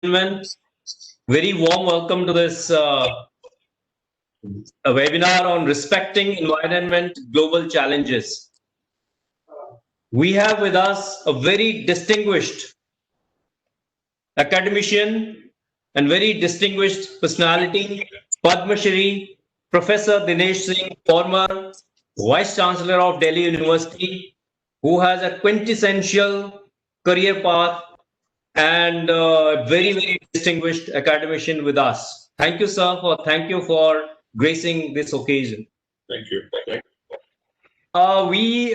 Gentlemen, very warm welcome to this a webinar on respecting environment global challenges. We have with us a very distinguished academician and very distinguished personality, Padma Shri, Professor Denis Singh, former Vice Chancellor of Delhi University, who has a quintessential career path and very, very distinguished academician with us. Thank you for gracing this occasion. Thank you. We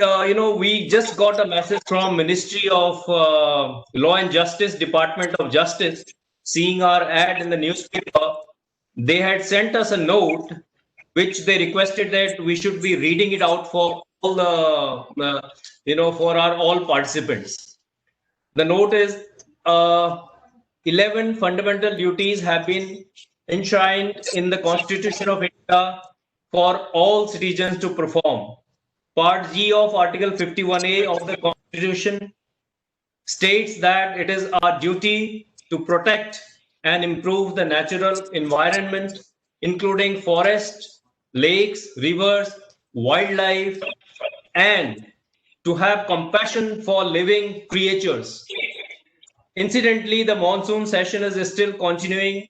just got a message from Ministry of Law and Justice, Department of Justice, seeing our ad in the newspaper. They had sent us a note, which they requested that we should be reading it out for all for our all participants. The note is 11 fundamental duties have been enshrined in the Constitution of India for all citizens to perform. Part G of Article 51A of the Constitution states that it is our duty to protect and improve the natural environment, including forests, lakes, rivers, wildlife, and to have compassion for living creatures. Incidentally, the monsoon session is still continuing.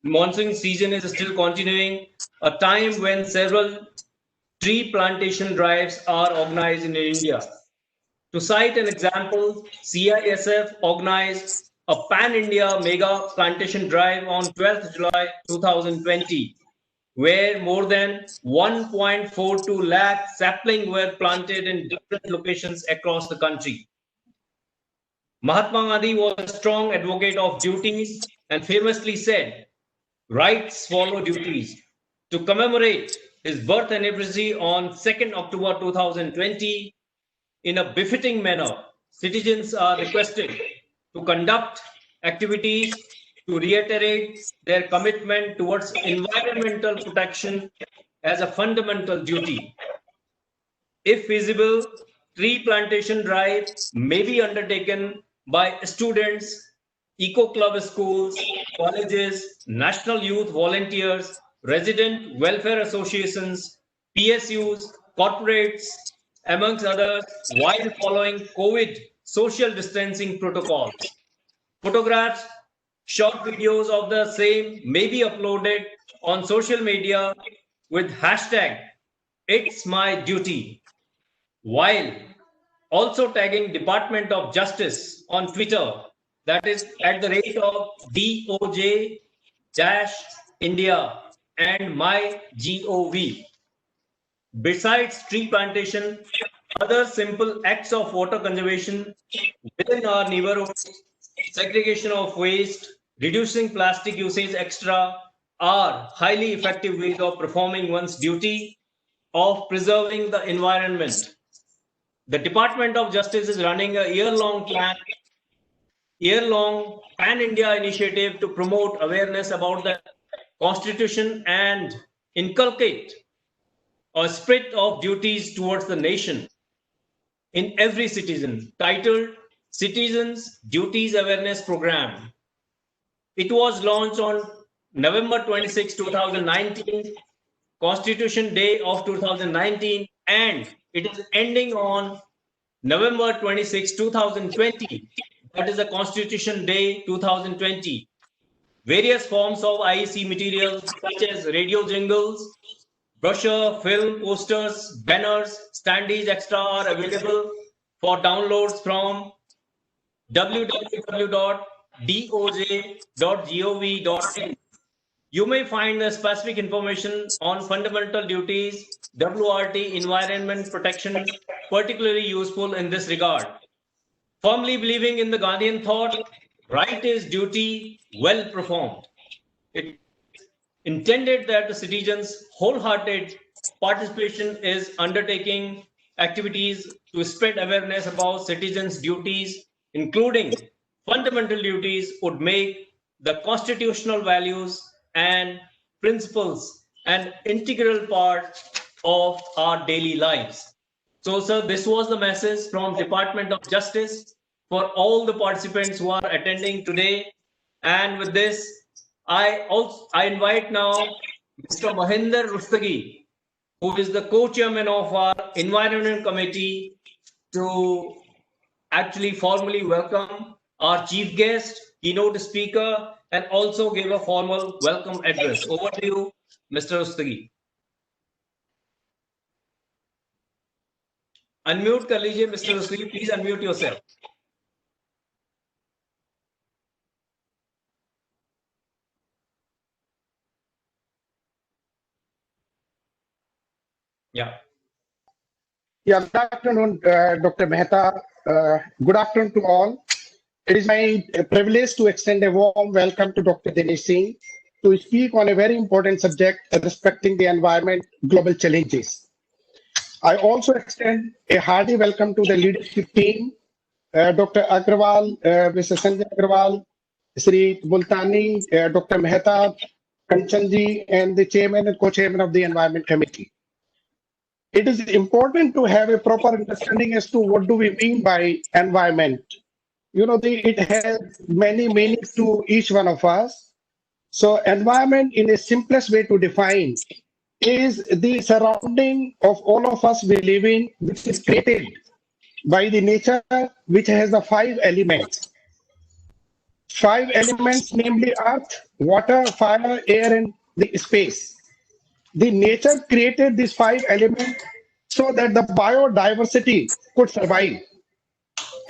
Monsoon season is still continuing, a time when several tree plantation drives are organized in India. To cite an example, CISF organized a pan-India mega plantation drive on 12th July 2020, where more than 1.42 lakh saplings were planted in different locations across the country. Mahatma Gandhi was a strong advocate of duties and famously said, "Rights follow duties." To commemorate his birth anniversary on 2nd October 2020, in a befitting manner, citizens are requested to conduct activities to reiterate their commitment towards environmental protection as a fundamental duty. If feasible, tree plantation drive may be undertaken by students, eco club schools, colleges, national youth volunteers, resident welfare associations, PSUs, corporates, amongst others, while following COVID social distancing protocols. Photographs, short videos of the same may be uploaded on social media with hashtag "It's My Duty," while also tagging Department of Justice on Twitter, that is at the rate of DOJ-India and MyGov. Besides tree plantation, other simple acts of water conservation within our neighborhoods, segregation of waste, reducing plastic usage extra, are highly effective ways of performing one's duty of preserving the environment. The Department of Justice is running a year-long pan-India initiative to promote awareness about the Constitution and inculcate a spirit of duties towards the nation in every citizen, titled Citizens Duties Awareness Program. It was launched on November 26, 2019, Constitution Day of 2019, and it is ending on November 26, 2020. That is the Constitution Day 2020. Various forms of IEC materials such as radio jingles, brochure, film, posters, banners, standees, etc. are available for downloads from www.doj.gov.in. You may find the specific information on fundamental duties, WRT, environment protection, particularly useful in this regard. Firmly believing in the Gandhian thought, right is duty well performed. It is intended that the citizens' wholehearted participation is undertaking activities to spread awareness about citizens' duties, including fundamental duties, would make the constitutional values and principles an integral part of our daily lives. So, sir, this was the message from Department of Justice for all the participants who are attending today. And with this, I invite now Mr. Mahinder Rustagi, who is the co-chairman of our Environment Committee, to actually formally welcome our chief guest, keynote speaker, and also give a formal welcome address. Over to you, Mr. Rustagi. Unmute कर लीजिए, Mr. Rustagi. Please unmute yourself. Yeah. Yeah, good afternoon, Dr. Mehta. Good afternoon to all. It is my privilege to extend a warm welcome to Dr. Denis Singh to speak on a very important subject respecting the environment global challenges. I also extend a hearty welcome to the leadership team, Dr. Agrawal, Mr. Sanjay Agrawal, Sri Multani, Dr. Mehta, Kanchanji, and the chairman and co-chairman of the Environment Committee. It is important to have a proper understanding as to what do we mean by environment. You know, it has many meanings to each one of us. So environment, in a simplest way to define, is the surrounding of all of us we live in, which is created by the nature, which has the 5 elements. 5 elements, namely earth, water, fire, air, and the space. The nature created these 5 elements so that the biodiversity could survive.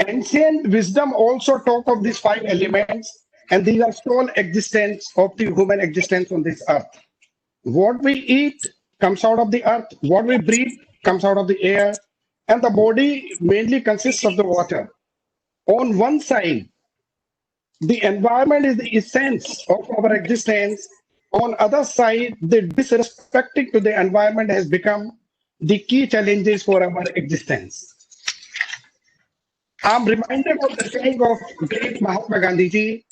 Ancient wisdom also talk of these 5 elements, and these are sole existence of the human existence on this earth. What we eat comes out of the earth, what we breathe comes out of the air, and the body mainly consists of the water. On one side, the environment is the essence of our existence. On other side, the disrespecting to the environment has become the key challenges for our existence. I'm reminded of the saying of great Mahatma Gandhi ji,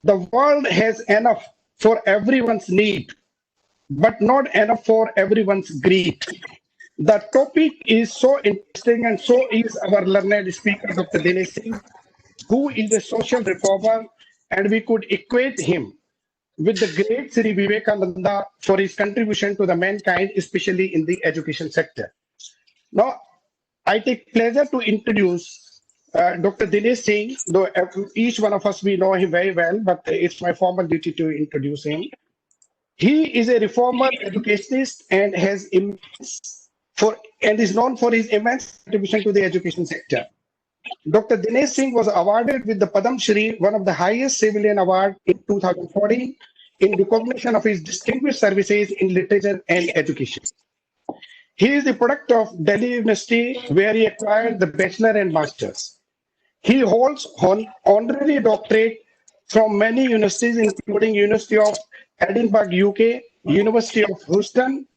the world has enough for everyone's need, but not enough for everyone's greed. The topic is so interesting, and so is our learned speaker, Dr. Denis Singh, who is a social reformer, and we could equate him with the great Sri Vivekananda for his contribution to the mankind, especially in the education sector. Now, I take pleasure to introduce Dr. Denis Singh, though each one of us, we know him very well, but it's my formal duty to introduce him. He is a reformer, educationist, and is known for his immense contribution to the education sector. Dr. Denis Singh was awarded with the Padam Shri, one of the highest civilian awards in 2014, in recognition of his distinguished services in literature and education. He is the product of Delhi University, where he acquired the bachelor and masters. He holds honorary doctorate from many universities, including University of Edinburgh, UK, University of Houston,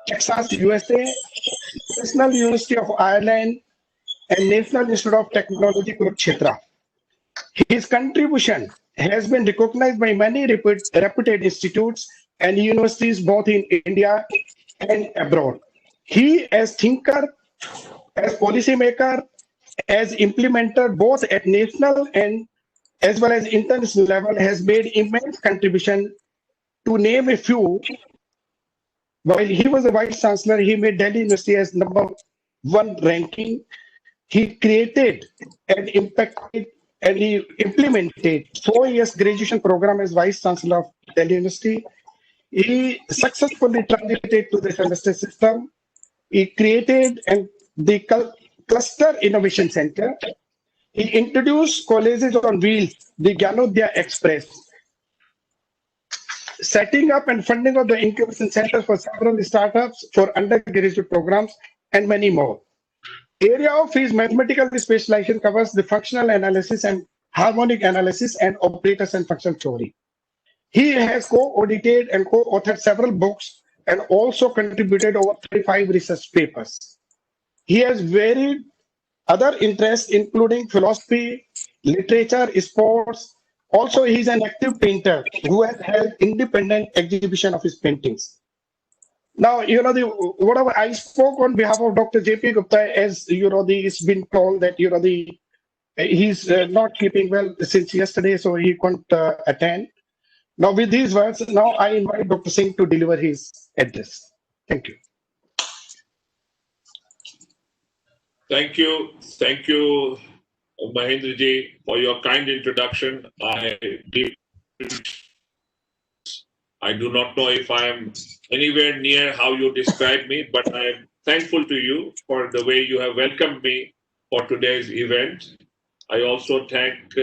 Texas, USA, National University of Ireland, and National Institute of Technology, Kurukshetra. His contribution has been recognized by many reputed institutes and universities both in India and abroad. He, as thinker, as policymaker, as implementer, both at national and as well as international level, has made immense contribution. To name a few, while he was a vice chancellor, he made Delhi University as #1 ranking. He created and impacted and he implemented 4 years graduation program as vice chancellor of Delhi University. He successfully transited to the semester system. He created the Cluster Innovation Center. He introduced colleges on wheels, the Gyanodaya Express, setting up and funding of the incubation centers for several startups for undergraduate programs, and many more. Area of his mathematical specialization covers the functional analysis and harmonic analysis and operators and functional theory. He has co-audited and co-authored several books and also contributed over 35 research papers. He has varied other interests, including philosophy, literature, sports. Also, he is an active painter who has held independent exhibition of his paintings. Now, you know, whatever I spoke on behalf of Dr. J.P. Gupta, as you know, it's been told that, you know, He's not keeping well since yesterday, so he couldn't attend. Now, with these words, now I invite Dr. Singh to deliver his address. Thank you. Thank you, Mahendraji, for your kind introduction. I do not know if I am anywhere near how you described me, but I am thankful to you for the way you have welcomed me for today's event. I also thank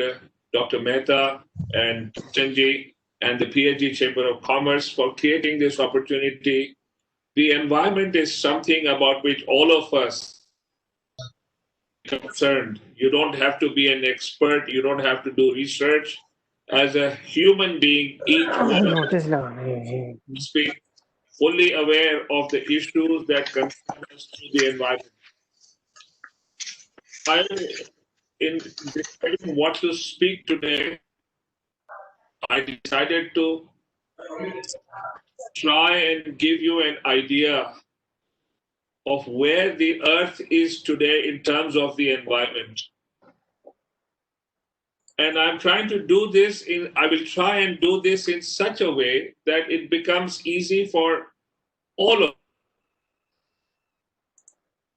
Dr. Mehta and Chenji and the PhD Chamber of Commerce for creating this opportunity. The environment is something about which all of us are concerned. You don't have to be an expert. You don't have to do research. As a human being, each one of us must be fully aware of the issues that concern us to the environment. In deciding what to speak today, I decided to try and give you an idea of where the Earth is today in terms of the environment. And I'm trying to do this I will try and do this in such a way that it becomes easy for all of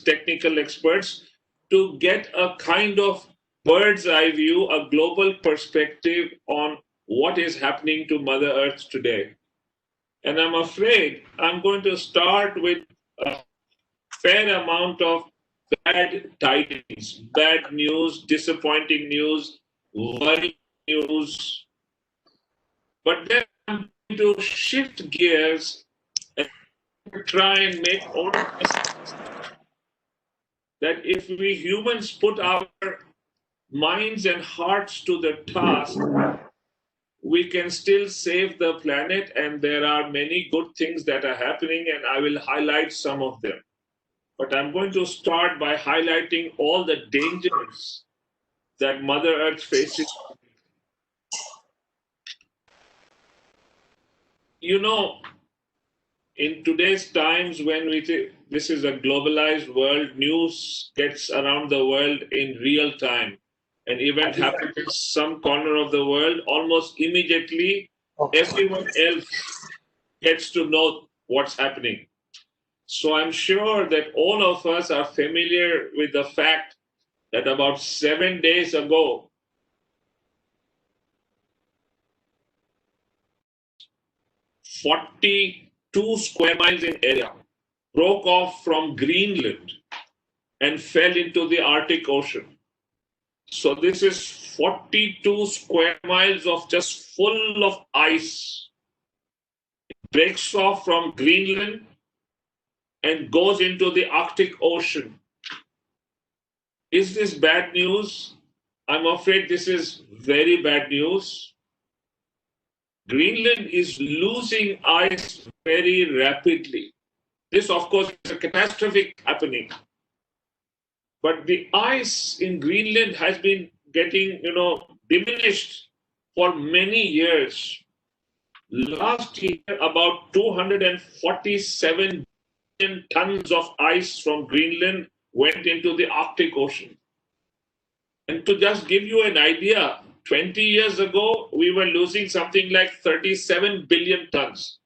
technical experts to get a kind of bird's eye view, a global perspective on what is happening to Mother Earth today. And I'm afraid I'm going to start with a fair amount of bad tidings, bad news, disappointing news, worrying news. But then I'm going to shift gears and try and make all of us that if we humans put our minds and hearts to the task, we can still save the planet, and there are many good things that are happening, and I will highlight some of them. But I'm going to start by highlighting all the dangers that Mother Earth faces. You know, in today's times when this is a globalized world, news gets around the world in real time. An event happens in some corner of the world, almost immediately, everyone else gets to know what's happening. So I'm sure that all of us are familiar with the fact that about 7 days ago, 42 square miles in area broke off from Greenland and fell into the Arctic Ocean. So this is 42 square miles of just full of ice. It breaks off from Greenland and goes into the Arctic Ocean. Is this bad news? I'm afraid this is very bad news. Greenland is losing ice very rapidly. This, of course, is a catastrophic happening. But the ice in Greenland has been getting, diminished for many years. Last year, about 247 billion tons of ice from Greenland went into the Arctic Ocean. And to just give you an idea, 20 years ago, we were losing something like 37 billion tons.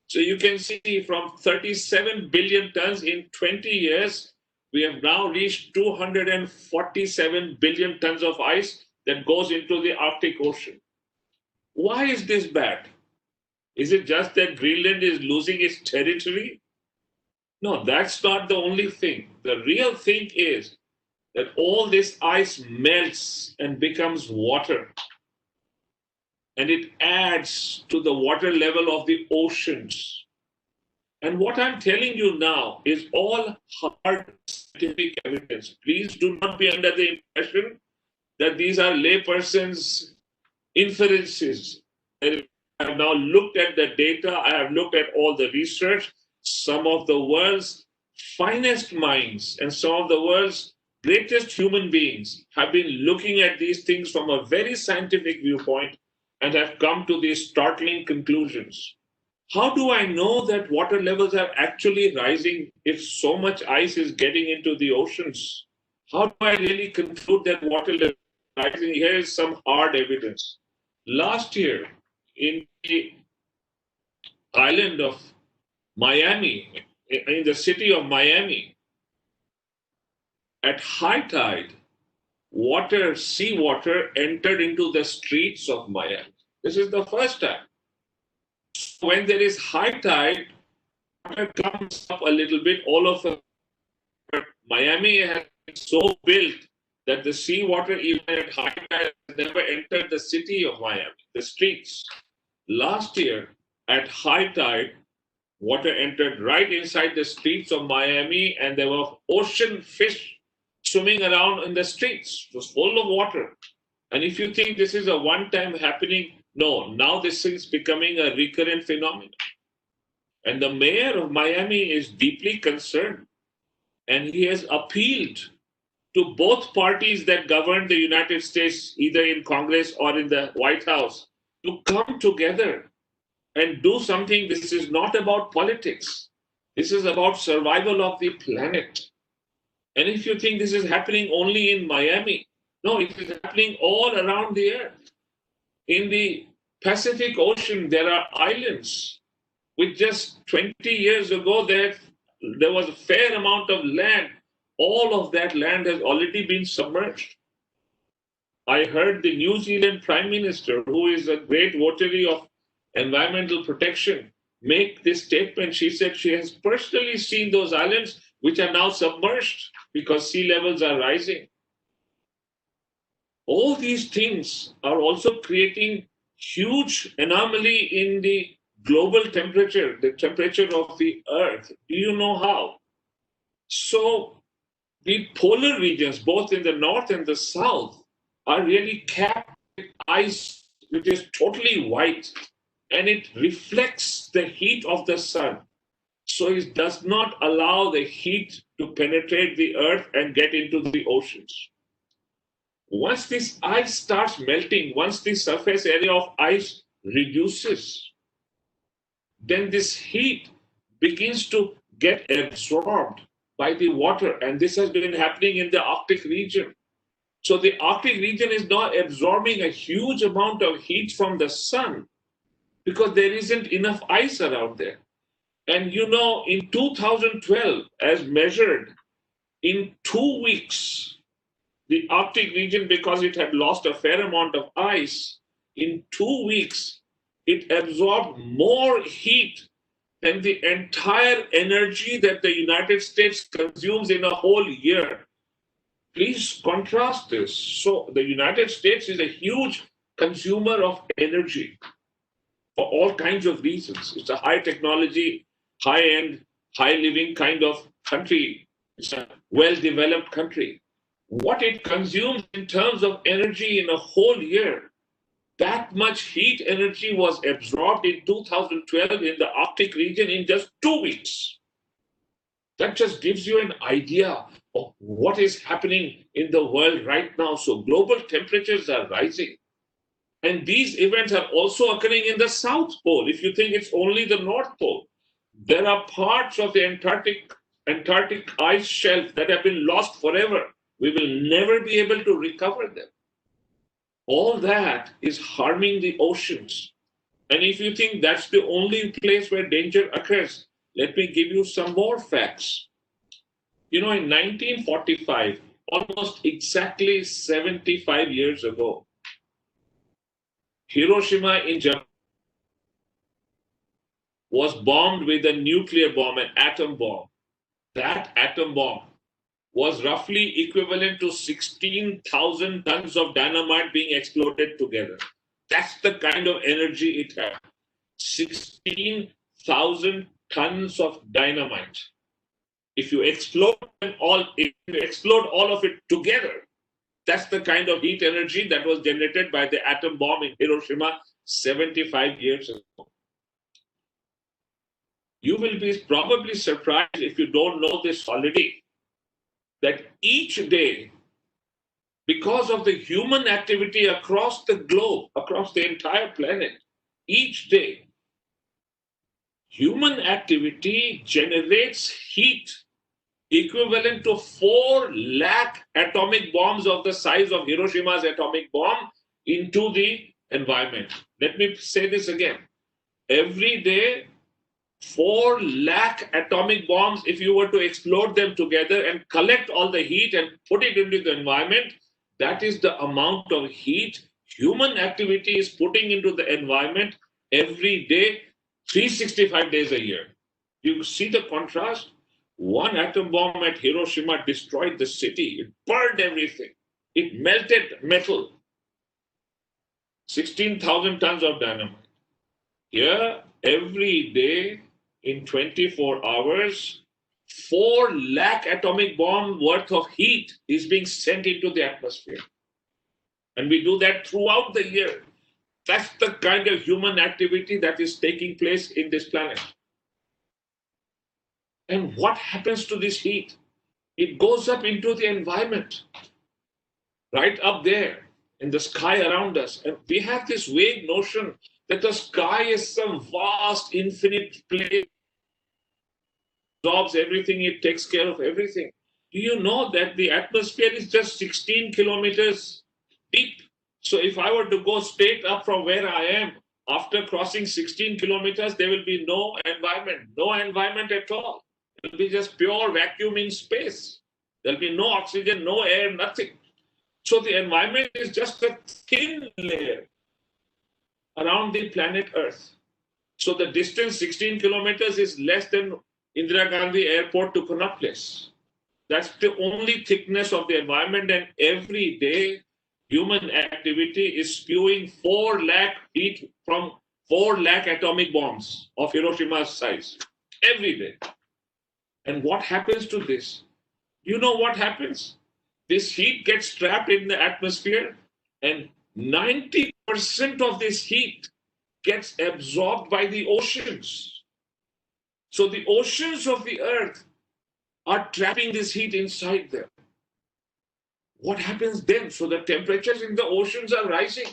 So you can see from 37 billion tons in 20 years, we have now reached 247 billion tons of ice that goes into the Arctic Ocean. Why is this bad? Is it just that Greenland is losing its territory? No, that's not the only thing. The real thing is that all this ice melts and becomes water. And it adds to the water level of the oceans. And what I'm telling you now is all hard scientific evidence. Please do not be under the impression that these are laypersons' inferences. I have now looked at the data, I have looked at all the research. Some of the world's finest minds and some of the world's greatest human beings have been looking at these things from a very scientific viewpoint and have come to these startling conclusions. How do I know that water levels are actually rising if so much ice is getting into the oceans? How do I really conclude that water levels rising. Here is some hard evidence. Last year, in the island of Miami, in the city of Miami, at high tide, seawater entered into the streets of Miami. This is the first time. When there is high tide, water comes up a little bit. All of a sudden, Miami has been so built that the seawater, even at high tide, has never entered the city of Miami, the streets. Last year, at high tide, water entered right inside the streets of Miami, and there were ocean fish swimming around in the streets. It was full of water. And if you think this is a one-time happening, no, now this is becoming a recurrent phenomenon. And the mayor of Miami is deeply concerned. And he has appealed to both parties that govern the United States, either in Congress or in the White House, to come together and do something. This is not about politics. This is about survival of the planet. And if you think this is happening only in Miami, no, it is happening all around the earth. In the Pacific Ocean, there are islands. With just 20 years ago, there was a fair amount of land. All of that land has already been submerged. I heard the New Zealand Prime Minister, who is a great votary of environmental protection, make this statement. She said she has personally seen those islands which are now submerged because sea levels are rising. All these things are also creating huge anomaly in the global temperature, the temperature of the earth. Do you know how? So the polar regions, both in the north and the south, are really capped with ice, which is totally white, and it reflects the heat of the sun. So it does not allow the heat to penetrate the earth and get into the oceans. Once this ice starts melting, once the surface area of ice reduces, then this heat begins to get absorbed by the water. And this has been happening in the Arctic region. So the Arctic region is now absorbing a huge amount of heat from the sun because there isn't enough ice around there. And you know, in 2012, as measured, in 2 weeks, the Arctic region, because it had lost a fair amount of ice, in 2 weeks, it absorbed more heat than the entire energy that the United States consumes in a whole year. Please contrast this. So the United States is a huge consumer of energy for all kinds of reasons. It's a high technology, high-end, high-living kind of country. It's a well-developed country. What it consumes in terms of energy in a whole year, that much heat energy was absorbed in 2012 in the Arctic region in just 2 weeks. That just gives you an idea of what is happening in the world right now. So global temperatures are rising. And these events are also occurring in the South Pole. If you think it's only the North Pole, there are parts of the Antarctic ice shelf that have been lost forever. We will never be able to recover them. All that is harming the oceans. And if you think that's the only place where danger occurs, let me give you some more facts. You know, in 1945, almost exactly 75 years ago, Hiroshima in Japan was bombed with a nuclear bomb, an atom bomb. That atom bomb was roughly equivalent to 16,000 tons of dynamite being exploded together. That's the kind of energy it had. 16,000 tons of dynamite. If you explode all of it together, that's the kind of heat energy that was generated by the atom bomb in Hiroshima 75 years ago. You will be probably surprised if you don't know this already, that each day, because of the human activity across the globe, across the entire planet, each day, human activity generates heat equivalent to 4 lakh atomic bombs of the size of Hiroshima's atomic bomb into the environment. Let me say this again. Every day, 4 lakh atomic bombs, if you were to explode them together and collect all the heat and put it into the environment, that is the amount of heat human activity is putting into the environment every day, 365 days a year. You see the contrast? One atom bomb at Hiroshima destroyed the city. It burned everything. It melted metal. 16,000 tons of dynamite. Here, every day in 24 hours, 4 lakh atomic bomb worth of heat is being sent into the atmosphere. And we do that throughout the year. That's the kind of human activity that is taking place in this planet. And what happens to this heat? It goes up into the environment, right up there in the sky around us. And we have this vague notion that the sky is some vast, infinite place, absorbs everything, it takes care of everything. Do you know that the atmosphere is just 16 kilometers deep? So if I were to go straight up from where I am, after crossing 16 kilometers, there will be no environment at all. It will be just pure vacuum in space. There'll be no oxygen, no air, nothing. So the environment is just a thin layer around the planet Earth. So the distance, 16 kilometers, is less than Indira Gandhi Airport to Connaught Place. That's the only thickness of the environment, and every day human activity is spewing 4 lakh heat from 4 lakh atomic bombs of Hiroshima's size every day. And what happens to this? You know what happens? This heat gets trapped in the atmosphere, and 90% of this heat gets absorbed by the oceans. So the oceans of the earth are trapping this heat inside them. What happens then? So the temperatures in the oceans are rising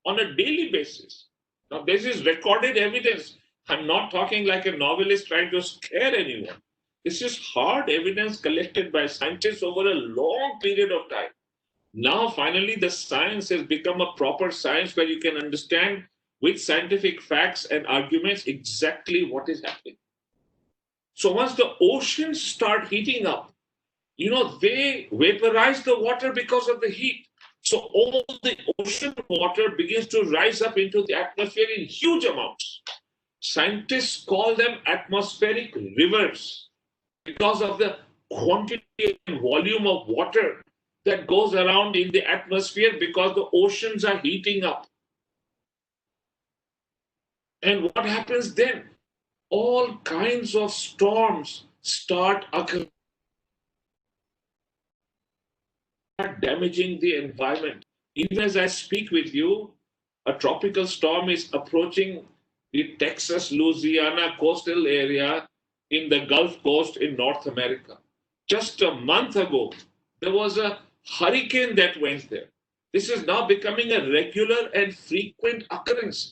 on a daily basis. Now, this is recorded evidence. I'm not talking like a novelist trying to scare anyone. This is hard evidence collected by scientists over a long period of time. Now, finally, the science has become a proper science where you can understand with scientific facts and arguments exactly what is happening. So once the oceans start heating up, they vaporize the water because of the heat. So all the ocean water begins to rise up into the atmosphere in huge amounts. Scientists call them atmospheric rivers because of the quantity and volume of water that goes around in the atmosphere because the oceans are heating up. And what happens then? All kinds of storms start occurring, damaging the environment. Even as I speak with you, a tropical storm is approaching the Texas, Louisiana coastal area in the Gulf Coast in North America. Just a month ago, there was a hurricane that went there. This is now becoming a regular and frequent occurrence.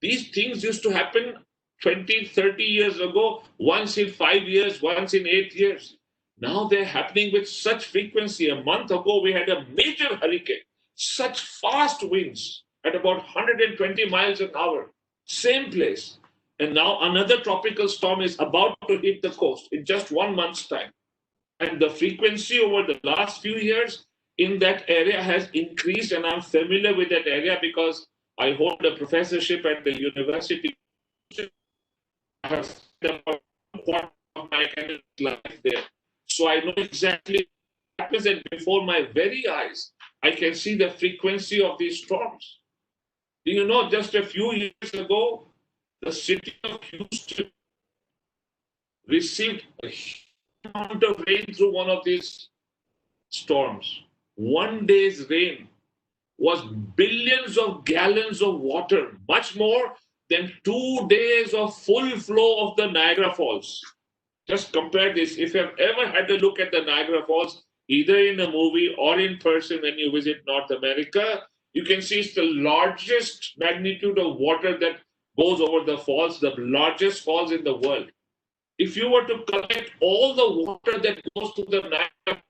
These things used to happen 20, 30 years ago, once in 5 years, once in 8 years. Now they're happening with such frequency. A month ago, we had a major hurricane, such fast winds at about 120 miles an hour, same place. And now another tropical storm is about to hit the coast in just 1 month's time. And the frequency over the last few years in that area has increased, and I'm familiar with that area because I hold a professorship at the university. I have spent about 1/4 of my academic life there. So I know exactly what happens, and before my very eyes, I can see the frequency of these storms. Do you know, just a few years ago, the city of Houston received a huge amount of rain through one of these storms. 1 day's rain was billions of gallons of water, much more than 2 days of full flow of the Niagara Falls. Just compare this. If you've ever had a look at the Niagara Falls, either in a movie or in person when you visit North America, you can see it's the largest magnitude of water that goes over the falls, the largest falls in the world. If you were to collect all the water that goes to the Niagara,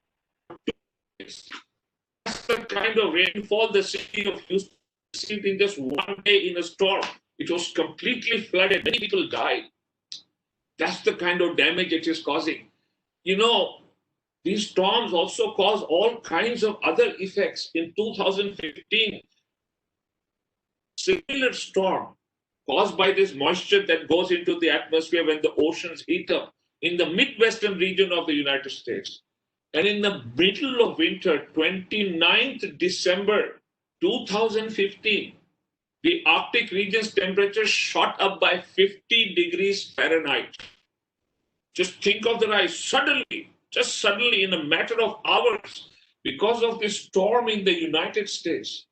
that's the kind of rainfall the city of Houston received in just one day in a storm. It was completely flooded. Many people died. That's the kind of damage it is causing. You know, these storms also cause all kinds of other effects. In 2015, similar storm caused by this moisture that goes into the atmosphere when the oceans heat up in the Midwestern region of the United States. And in the middle of winter, 29th December 2015, the Arctic region's temperature shot up by 50 degrees Fahrenheit. Just think of the rise suddenly, just suddenly in a matter of hours, because of this storm in the United States.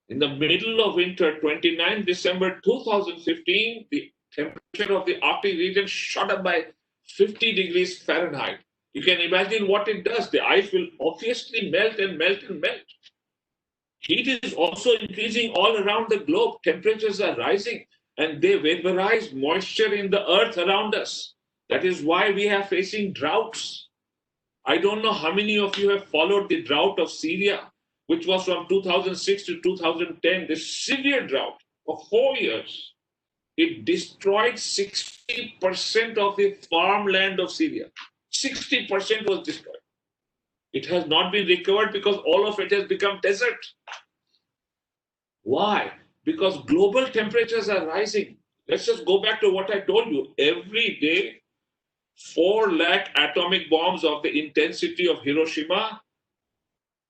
In the middle of winter, 29 December 2015, the temperature of the Arctic region shot up by 50 degrees Fahrenheit. You can imagine what it does. The ice will obviously melt and melt and melt. Heat is also increasing all around the globe. Temperatures are rising and they vaporize moisture in the earth around us. That is why we are facing droughts. I don't know how many of you have followed the drought of Syria, which was from 2006 to 2010, the severe drought of 4 years. It destroyed 60% of the farmland of Syria. 60% was destroyed. It has not been recovered because all of it has become desert. Why? Because global temperatures are rising. Let's just go back to what I told you. Every day, 4 lakh atomic bombs of the intensity of Hiroshima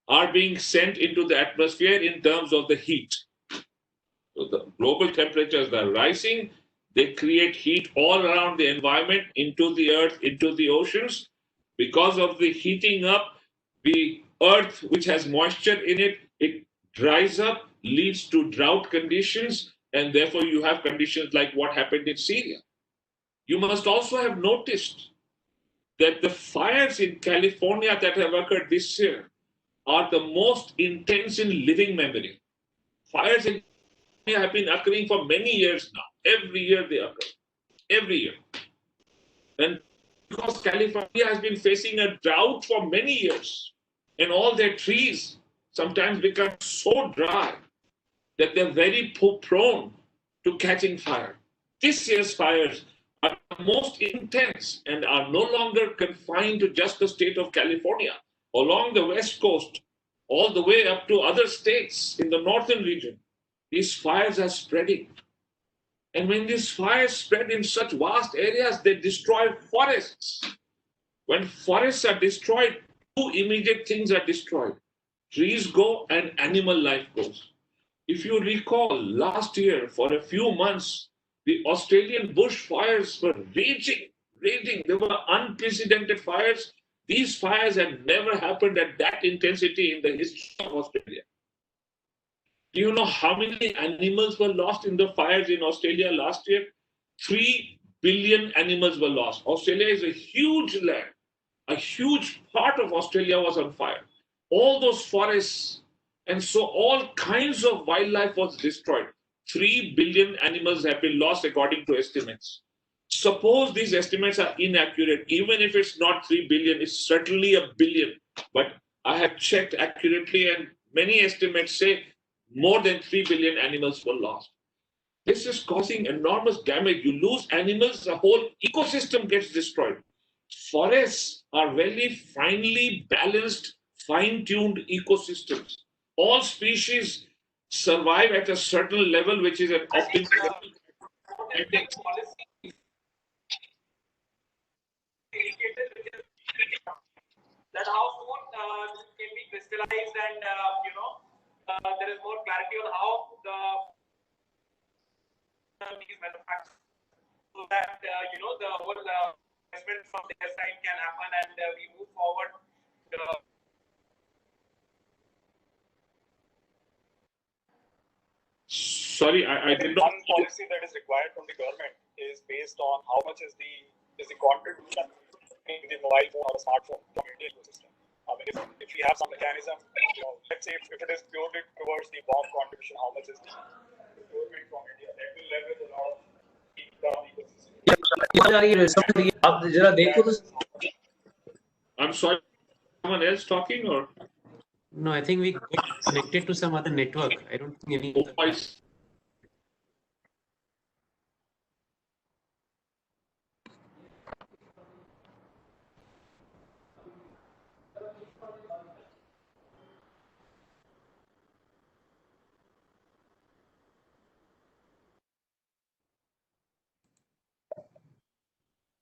are being sent into the atmosphere in terms of the heat. So the global temperatures are rising. They create heat all around the environment, into the earth, into the oceans. Because of the heating up, the earth, which has moisture in it, it dries up, leads to drought conditions, and therefore you have conditions like what happened in Syria. You must also have noticed that the fires in California that have occurred this year are the most intense in living memory. Fires in California have been occurring for many years now. Every year they occur. Every year. And because California has been facing a drought for many years, and all their trees sometimes become so dry that they're very prone to catching fire. This year's fires are most intense and are no longer confined to just the state of California. Along the West Coast, all the way up to other states in the northern region, these fires are spreading. And when these fires spread in such vast areas, they destroy forests. When forests are destroyed, 2 immediate things are destroyed. Trees go and animal life goes. If you recall, last year, for a few months, the Australian bushfires were raging. They were unprecedented fires. These fires had never happened at that intensity in the history of Australia. Do you know how many animals were lost in the fires in Australia last year? 3 billion animals were lost. Australia is a huge land. A huge part of Australia was on fire. All those forests, and so all kinds of wildlife was destroyed. 3 billion animals have been lost according to estimates. Suppose these estimates are inaccurate, even if it's not 3 billion, it's certainly a billion. But I have checked accurately, and many estimates say more than 3 billion animals were lost. This is causing enormous damage. You lose animals, the whole ecosystem gets destroyed. Forests are very finely balanced, fine-tuned ecosystems. All species survive at a certain level, which is an optimal level. That how soon can be crystallized, and there is more clarity on how these manufactured, so that the whole investment from their side can happen, and we move forward. Sorry, I did not. One policy that is required from the government is based on how much is the contribution in the mobile phone or a smartphone from Indian ecosystem. I mean, if we have some mechanism, let's say if it is purely towards the bomb contribution, how much is the procurement from India? That will leverage a lot of the ecosystem. आप जरा देखो तो. I'm sorry, someone else talking or? No, I think we got connected to some other network. I don't think any. Oh, I see.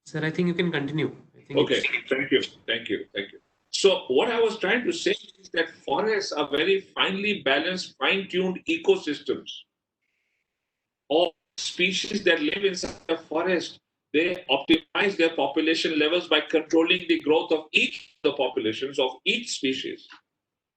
Sir, I think you can continue. I think Okay, thank you. So what I was trying to say is that forests are very finely balanced, fine-tuned ecosystems. All species that live inside the forest, they optimize their population levels by controlling the growth of each of the populations of each species.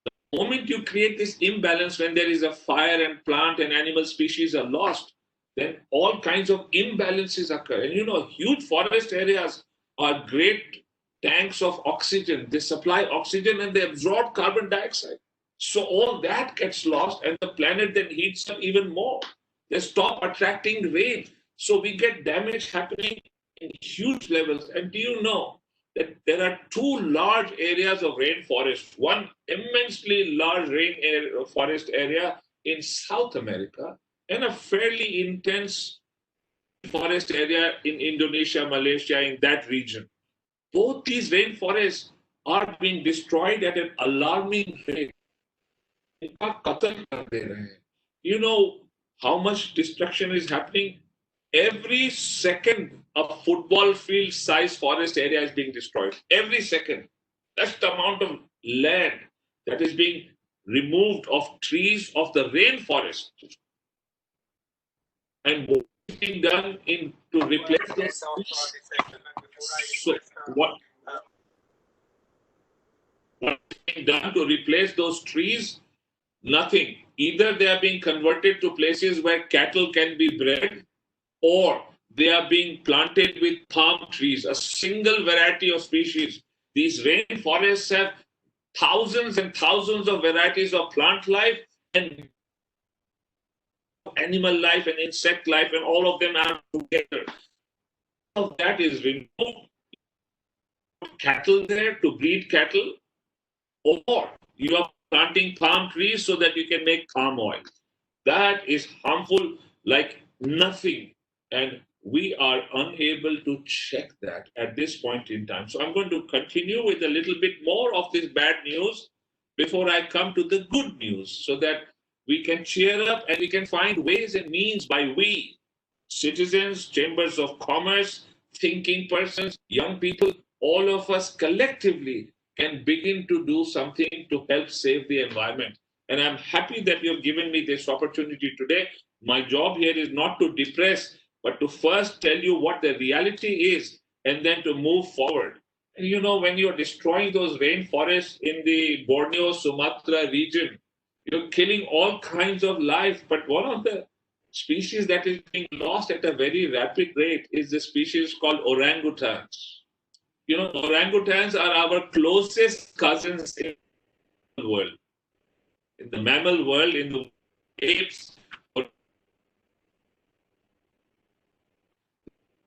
The moment you create this imbalance, when there is a fire and plant and animal species are lost, then all kinds of imbalances occur. And huge forest areas are great tanks of oxygen. They supply oxygen and they absorb carbon dioxide. So all that gets lost and the planet then heats up even more. They stop attracting rain. So we get damage happening in huge levels. And do you know that there are two large areas of rainforest, one immensely large forest area in South America and a fairly intense forest area in Indonesia, Malaysia, in that region. Both these rainforests are being destroyed at an alarming rate. You know how much destruction is happening? Every second, a football field size forest area is being destroyed. Every second. That's the amount of land that is being removed of trees of the rainforest. And what is being done to replace those trees? So what is being done to replace those trees? Nothing. Either they are being converted to places where cattle can be bred, or they are being planted with palm trees, a single variety of species. These rainforests have thousands and thousands of varieties of plant life and animal life and insect life, and all of them are together. All of that is removed. Cattle there to breed cattle, or you are planting palm trees so that you can make palm oil. That is harmful like nothing. And we are unable to check that at this point in time. So I'm going to continue with a little bit more of this bad news before I come to the good news, so that we can cheer up and we can find ways and means by we, citizens, chambers of commerce, thinking persons, young people, all of us collectively can begin to do something to help save the environment. And I'm happy that you have given me this opportunity today. My job here is not to depress, but to first tell you what the reality is and then to move forward. And when you're destroying those rainforests in the Borneo, Sumatra region, you're killing all kinds of life. But one of the species that is being lost at a very rapid rate is the species called orangutans. Orangutans are our closest cousins in the world. In the mammal world, in the apes,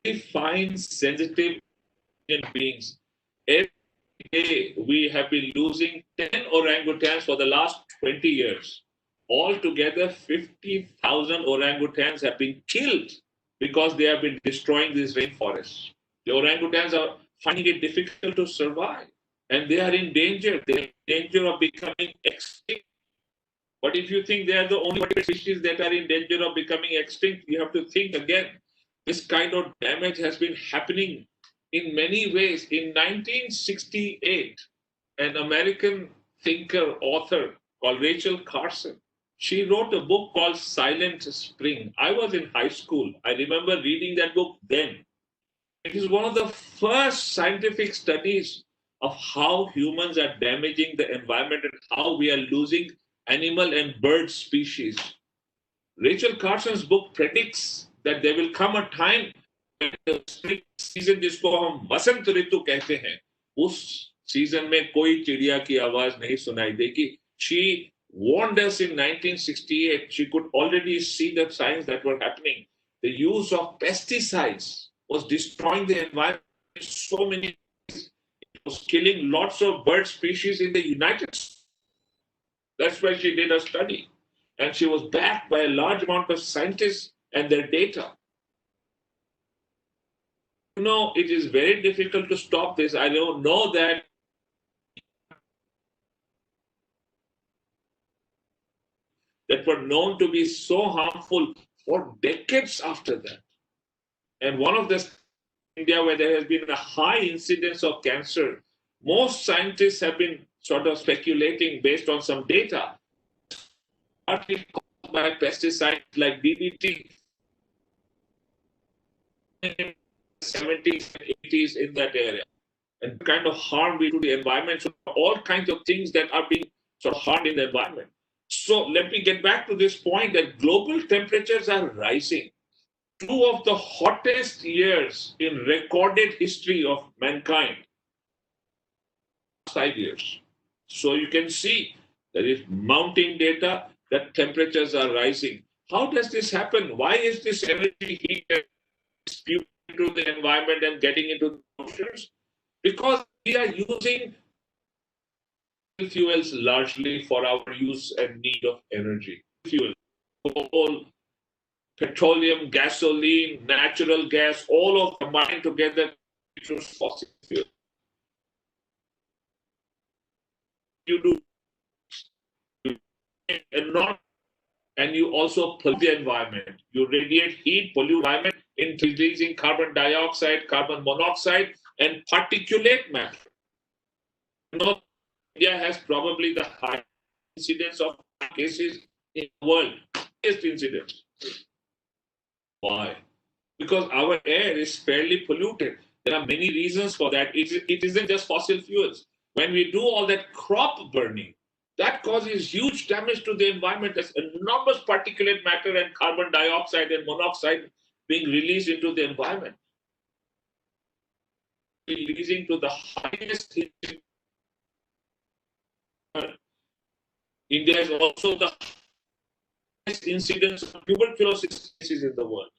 very fine, sensitive human beings. Every day we have been losing 10 orangutans for the last 20 years. Altogether, 50,000 orangutans have been killed because they have been destroying these rainforests. The orangutans are finding it difficult to survive, and they are in danger. They are in danger of becoming extinct. But if you think they are the only species that are in danger of becoming extinct, you have to think again. This kind of damage has been happening in many ways. In 1968, an American thinker, author called Rachel Carson, she wrote a book called Silent Spring. I was in high school. I remember reading that book then. It is one of the first scientific studies of how humans are damaging the environment and how we are losing animal and bird species. Rachel Carson's book predicts that there will come a time when the spring season, जिसको हम वसंत ऋतु कहते हैं, उस season में कोई चिड़िया की आवाज नहीं सुनाई देगी. She warned us in 1968. She could already see the signs that were happening. The use of pesticides was destroying the environment. So many, it was killing lots of bird species in the United States. That's why she did a study. And she was backed by a large amount of scientists and their data. You know, it is very difficult to stop this. I don't know that were known to be so harmful for decades after that. And one of the India where there has been a high incidence of cancer, most scientists have been sort of speculating based on some data, partly caused by pesticides like DDT, 70s and 80s in that area, and kind of harm we do the environment. So all kinds of things that are being sort of harmed in the environment. So let me get back to this point that global temperatures are rising. Two of the hottest years in recorded history of mankind, 5 years. So you can see there is mounting data that temperatures are rising. How does this happen? Why is this energy heat spewing into the environment and getting into the oceans? Because we are using fuels largely for our use and need of energy. Fuel, coal, petroleum, gasoline, natural gas, all of combined together to fossil fuel. You do and you also pollute the environment. You radiate heat, pollute the environment, releasing carbon dioxide, carbon monoxide, and particulate matter. You know, India has probably the highest incidence of cases in the world. Highest incidence. Why? Because our air is fairly polluted. There are many reasons for that. It isn't just fossil fuels. When we do all that crop burning, that causes huge damage to the environment. There's enormous particulate matter and carbon dioxide and monoxide being released into the environment, leading to the highest. India is also the highest incidence of tuberculosis cases in the world.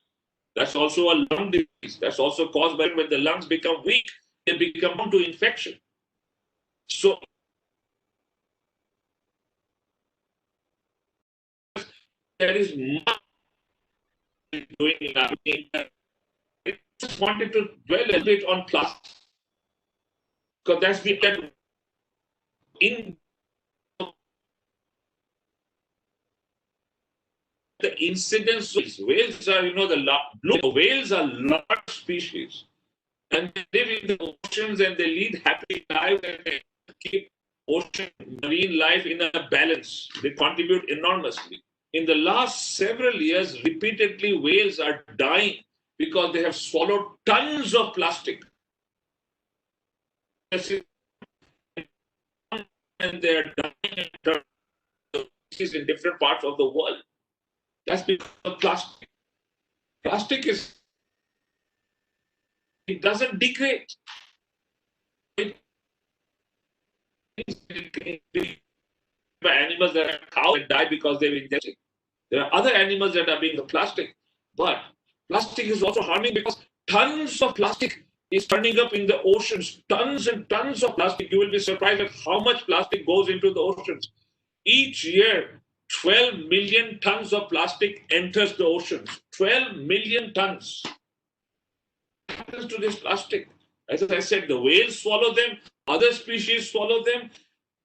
That's also a lung disease. That's also caused by when the lungs become weak, they become prone to infection. So there is much doing in our I just wanted to dwell a bit on plastic, because that's the in the incidence. Whales are, the blue whales are large species, and they live in the oceans and they lead happy lives and they keep ocean marine life in a balance. They contribute enormously. In the last several years, repeatedly whales are dying because they have swallowed tons of plastic. And they are dying in different parts of the world. That's because of plastic. Plastic it doesn't degrade. By animals that are cows that die because they've ingested. There are other animals that are being the plastic, but plastic is also harming because tons of plastic is turning up in the oceans. Tons and tons of plastic. You will be surprised at how much plastic goes into the oceans. Each year, 12 million tons of plastic enters the oceans. 12 million tons. What happens to this plastic? As I said, the whales swallow them, other species swallow them.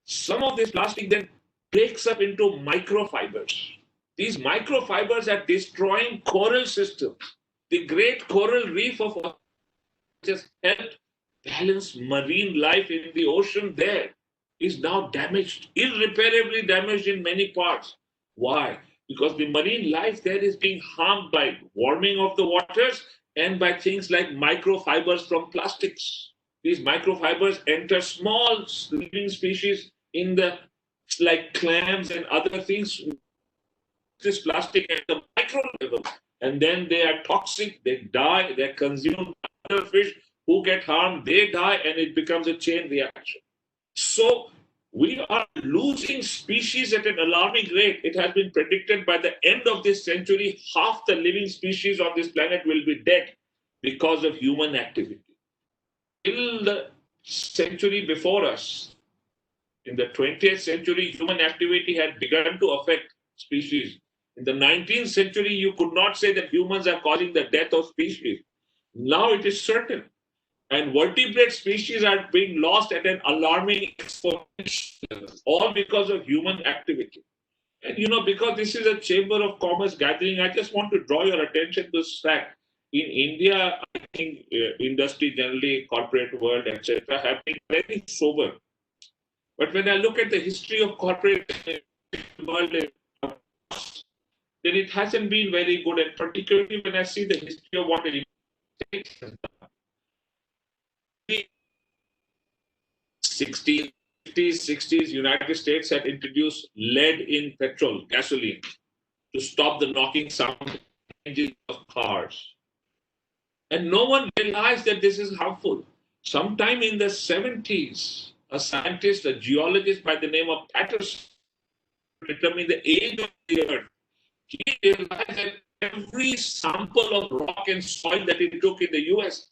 Some of this plastic then breaks up into microfibers. These microfibers are destroying coral systems. The great coral reef of just helped balance marine life in the ocean there is now damaged, irreparably damaged in many parts. Why? Because the marine life there is being harmed by warming of the waters and by things like microfibers from plastics. These microfibers enter small living species in the, like clams and other things, this plastic at the micro level, and then they are toxic, they die, they're consumed by other fish who get harmed, they die, and it becomes a chain reaction. So we are losing species at an alarming rate. It has been predicted by the end of this century, half the living species on this planet will be dead because of human activity. Till the century before us, in the 20th century, human activity had begun to affect species. In the 19th century, you could not say that humans are causing the death of species. Now it is certain. And vertebrate species are being lost at an alarming exponential, all because of human activity. And because this is a Chamber of Commerce gathering, I just want to draw your attention to this fact. In India, I think industry generally, corporate world, etc., have been very sober. But when I look at the history of corporate world, then it hasn't been very good. And particularly when I see the history of what it takes. 60s, 50s, 60s, United States had introduced lead in petrol, gasoline, to stop the knocking sound engines of cars. And no one realized that this is harmful. Sometime in the 70s, a scientist, a geologist by the name of Patterson, determined the age of the Earth. He realized that every sample of rock and soil that he took in the US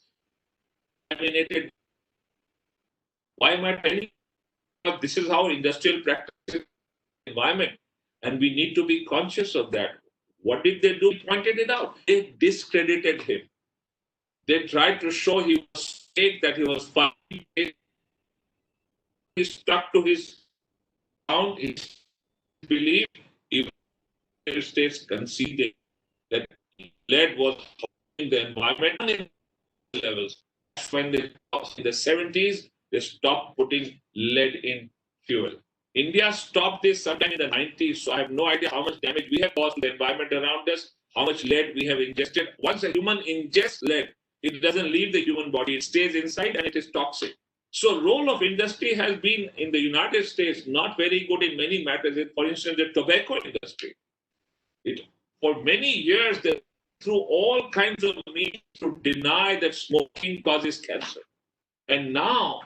contaminated. Why am I telling you? This is how industrial practice is environment, and we need to be conscious of that. What did they do? He pointed it out. They discredited him. They tried to show he was fake, that he was fine. He stuck to his ground, his belief. Even the United States conceded that lead was harming the environment in levels. That's when in the 70s, they stopped putting lead in fuel. India stopped this sometime in the 90s, so I have no idea how much damage we have caused to the environment around us, how much lead we have ingested. Once a human ingests lead, it doesn't leave the human body, it stays inside and it is toxic. So role of industry has been in the United States not very good in many matters. For instance, the tobacco industry. For many years, through all kinds of means to deny that smoking causes cancer. And now,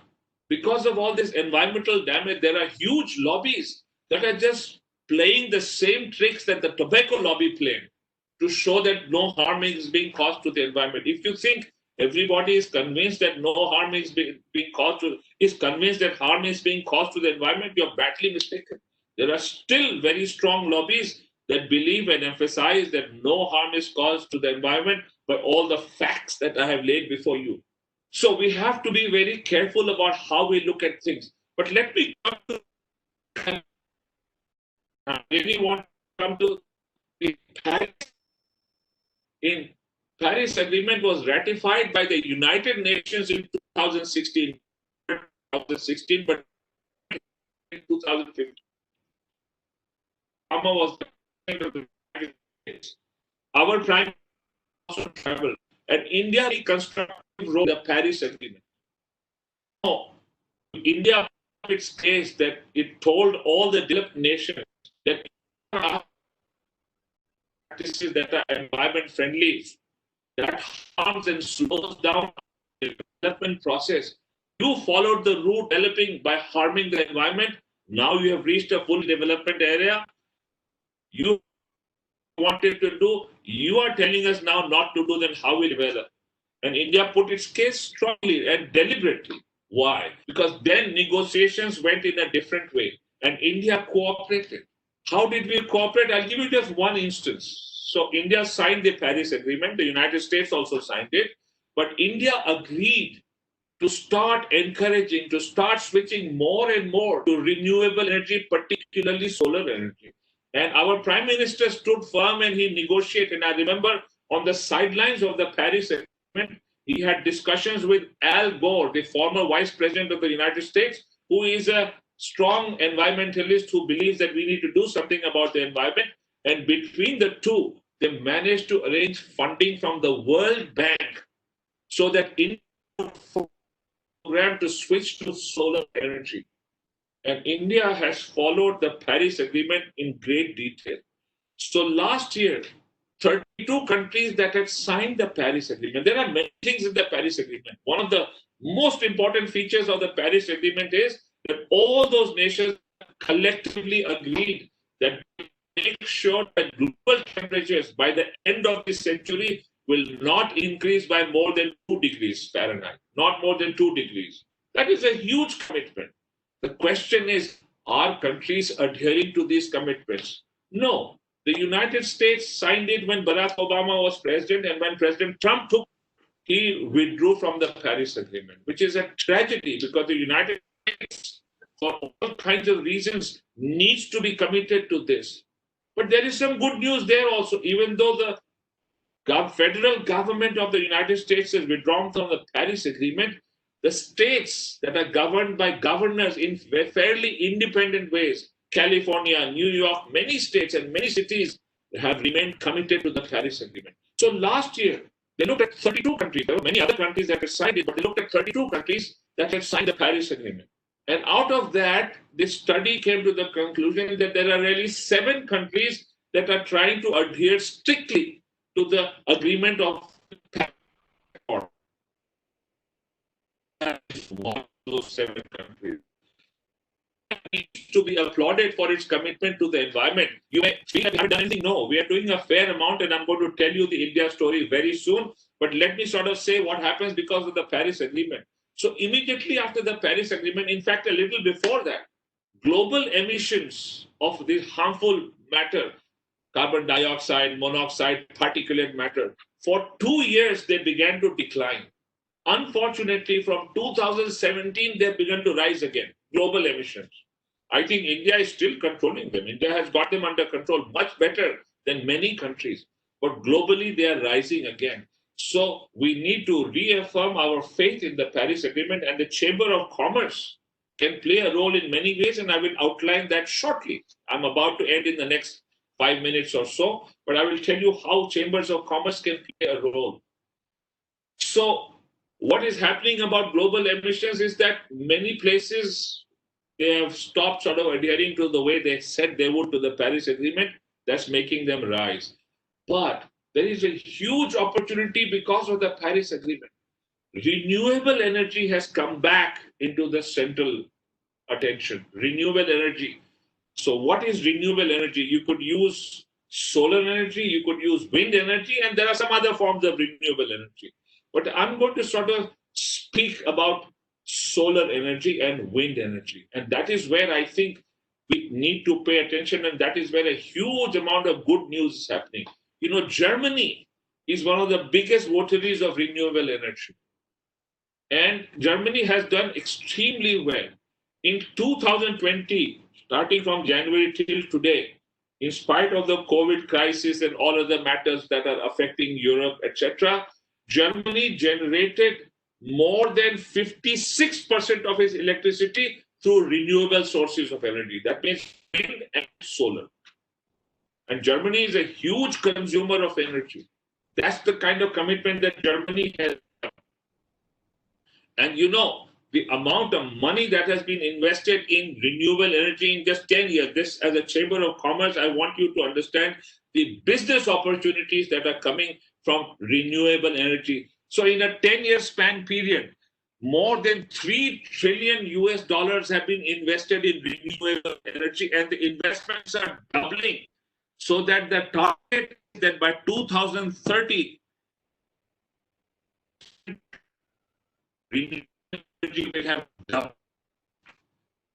because of all this environmental damage, there are huge lobbies that are just playing the same tricks that the tobacco lobby played to show that no harm is being caused to the environment. If you think everybody is convinced that no harm is being caused to, is convinced that harm is being caused to the environment, you're badly mistaken. There are still very strong lobbies that believe and emphasize that no harm is caused to the environment by all the facts that I have laid before you. So we have to be very careful about how we look at things. But let me come to, I really want to come to the Paris. In Paris Agreement was ratified by the United Nations in 2016, but in 2015. Obama was the president of the United States. Our prime minister also traveled, and India reconstructed the Paris Agreement. Now, India, its case that it told all the developed nations that practices that are environment friendly, that harms and slows down the development process. You followed the route developing by harming the environment. Now you have reached a full development area. You wanted to do, you are telling us now not to do, then how we develop? And India put its case strongly and deliberately. Why? Because then negotiations went in a different way and India cooperated. How did we cooperate? I'll give you just one instance. So India signed the Paris Agreement. The United States also signed it. But India agreed to start encouraging, to start switching more and more to renewable energy, particularly solar energy. And our Prime Minister stood firm and he negotiated. And I remember on the sidelines of the Paris Agreement, he had discussions with Al Gore, the former Vice President of the United States, who is a strong environmentalist who believes that we need to do something about the environment. And between the two, they managed to arrange funding from the World Bank so that in program to switch to solar energy. And India has followed the Paris Agreement in great detail. So last year, 32 countries that had signed the Paris Agreement. There are many things in the Paris Agreement. One of the most important features of the Paris Agreement is that all those nations collectively agreed that make sure that global temperatures by the end of this century will not increase by more than 2 degrees Fahrenheit, not more than 2 degrees. That is a huge commitment. The question is, are countries adhering to these commitments? No. The United States signed it when Barack Obama was president, and when President Trump took, he withdrew from the Paris Agreement, which is a tragedy because the United States, for all kinds of reasons, needs to be committed to this. But there is some good news there also. Even though the federal government of the United States has withdrawn from the Paris Agreement, the states that are governed by governors in fairly independent ways, California, New York, many states and many cities have remained committed to the Paris Agreement. So last year, they looked at 32 countries. There were many other countries that had signed it, but they looked at 32 countries that had signed the Paris Agreement. And out of that, this study came to the conclusion that there are really 7 countries that are trying to adhere strictly to the agreement of Paris. That is one of those 7 countries. It needs to be applauded for its commitment to the environment. You may feel like we haven't done anything. No, we are doing a fair amount, and I'm going to tell you the India story very soon. But let me sort of say what happens because of the Paris Agreement. So immediately after the Paris Agreement, in fact, a little before that, global emissions of this harmful matter, carbon dioxide, monoxide, particulate matter, for 2 years, they began to decline. Unfortunately, from 2017, they began to rise again, global emissions. I think India is still controlling them. India has got them under control much better than many countries. But globally, they are rising again. So we need to reaffirm our faith in the Paris Agreement, and the Chamber of Commerce can play a role in many ways, and I will outline that shortly. I'm about to end in the next 5 minutes or so, but I will tell you how Chambers of Commerce can play a role. So what is happening about global emissions is that many places, they have stopped sort of adhering to the way they said they would to the Paris Agreement. That's making them rise. But there is a huge opportunity because of the Paris Agreement. Renewable energy has come back into the central attention. Renewable energy. So what is renewable energy? You could use solar energy, you could use wind energy, and there are some other forms of renewable energy. But I'm going to sort of speak about solar energy and wind energy. And that is where I think we need to pay attention, and that is where a huge amount of good news is happening. You know, Germany is one of the biggest votaries of renewable energy. And Germany has done extremely well. In 2020, starting from January till today, in spite of the COVID crisis and all other matters that are affecting Europe, etc., Germany generated more than 56% of its electricity through renewable sources of energy. That means wind and solar. And Germany is a huge consumer of energy. That's the kind of commitment that Germany has. And you know, the amount of money that has been invested in renewable energy in just 10 years, this as a Chamber of Commerce, I want you to understand the business opportunities that are coming from renewable energy. So in a 10-year span period, more than $3 trillion have been invested in renewable energy, and the investments are doubling, so that the target is that by 2030, renewable energy will have doubled.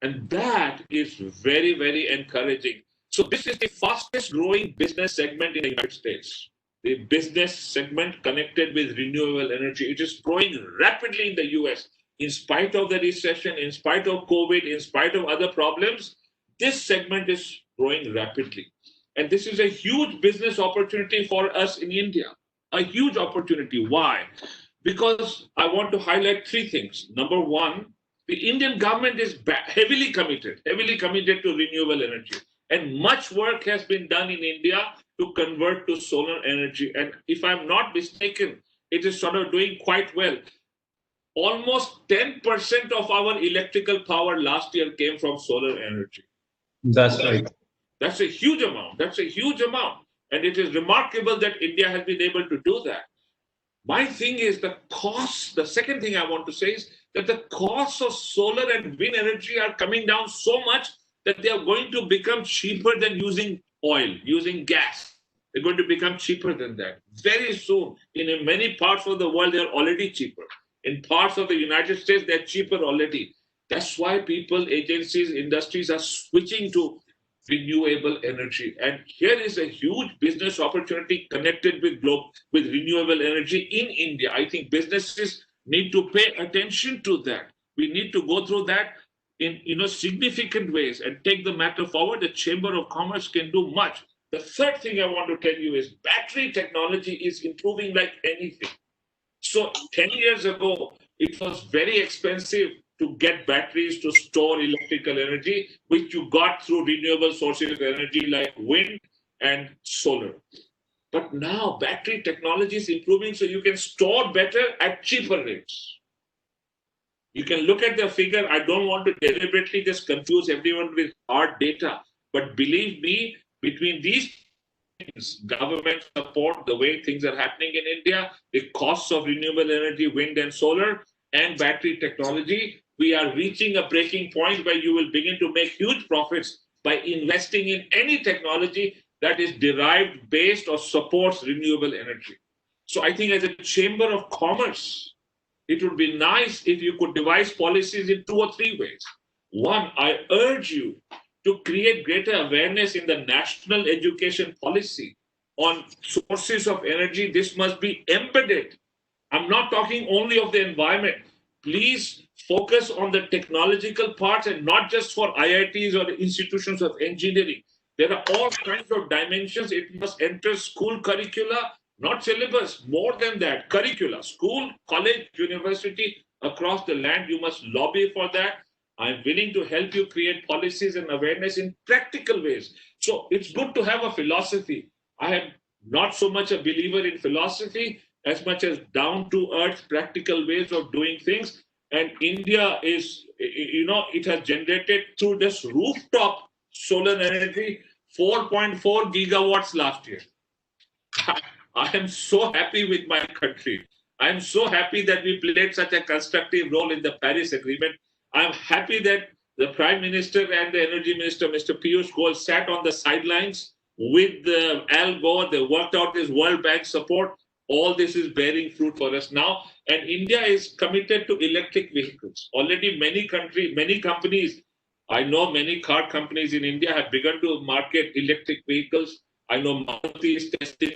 And that is very, very encouraging. So this is the fastest growing business segment in the United States. The business segment connected with renewable energy. It is growing rapidly in the US. In spite of the recession, in spite of COVID, in spite of other problems, this segment is growing rapidly. And this is a huge business opportunity for us in India. A huge opportunity. Why? Because I want to highlight 3 things. Number one, the Indian government is heavily committed to renewable energy. And much work has been done in India to convert to solar energy. And if I'm not mistaken, it is sort of doing quite well. Almost 10% of our electrical power last year came from solar energy. That's right. That's a huge amount. That's a huge amount. And it is remarkable that India has been able to do that. My thing is the cost. The second thing I want to say is that the costs of solar and wind energy are coming down so much that they are going to become cheaper than using oil, using gas. They're going to become cheaper than that. Very soon, in many parts of the world, they're already cheaper. In parts of the United States, they're cheaper already. That's why people, agencies, industries are switching to renewable energy. And here is a huge business opportunity connected with renewable energy in India. I think businesses need to pay attention to that. We need to go through that in significant ways and take the matter forward. The Chamber of Commerce can do much. The third thing I want to tell you is battery technology is improving like anything. So 10 years ago, it was very expensive to get batteries to store electrical energy, which you got through renewable sources of energy like wind and solar. But now battery technology is improving, so you can store better at cheaper rates. You can look at the figure. I don't want to deliberately just confuse everyone with hard data, but believe me, between these things, government support, the way things are happening in India, the costs of renewable energy, wind and solar, and battery technology, we are reaching a breaking point where you will begin to make huge profits by investing in any technology that is derived, based, or supports renewable energy. So I think as a Chamber of Commerce, it would be nice if you could devise policies in 2 or 3 ways. One, I urge you to create greater awareness in the national education policy on sources of energy. This must be embedded. I'm not talking only of the environment. Please focus on the technological parts and not just for IITs or institutions of engineering. There are all kinds of dimensions. It must enter school curricula, not syllabus, more than that, curricula, school, college, university, across the land. You must lobby for that. I'm willing to help you create policies and awareness in practical ways. So it's good to have a philosophy. I am not so much a believer in philosophy as much as down-to-earth practical ways of doing things. And India is, it has generated through this rooftop solar energy 4.4 gigawatts last year. I am so happy with my country. I am so happy that we played such a constructive role in the Paris Agreement. I'm happy that the Prime Minister and the Energy Minister, Mr. Piyush Goyal, sat on the sidelines with Al Gore. They worked out this World Bank support. All this is bearing fruit for us now. And India is committed to electric vehicles. Already many companies, I know many car companies in India have begun to market electric vehicles. I know Maruti is testing.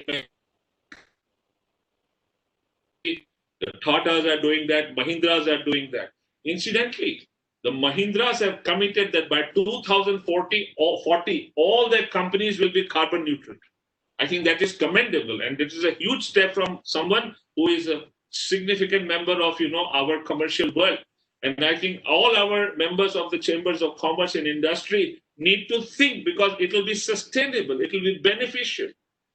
The Tatas are doing that. Mahindras are doing that. Incidentally, the Mahindras have committed that by 2040, all their companies will be carbon neutral. I think that is commendable, and this is a huge step from someone who is a significant member of our commercial world. And I think all our members of the Chambers of Commerce and Industry need to think, because it will be sustainable, it will be beneficial.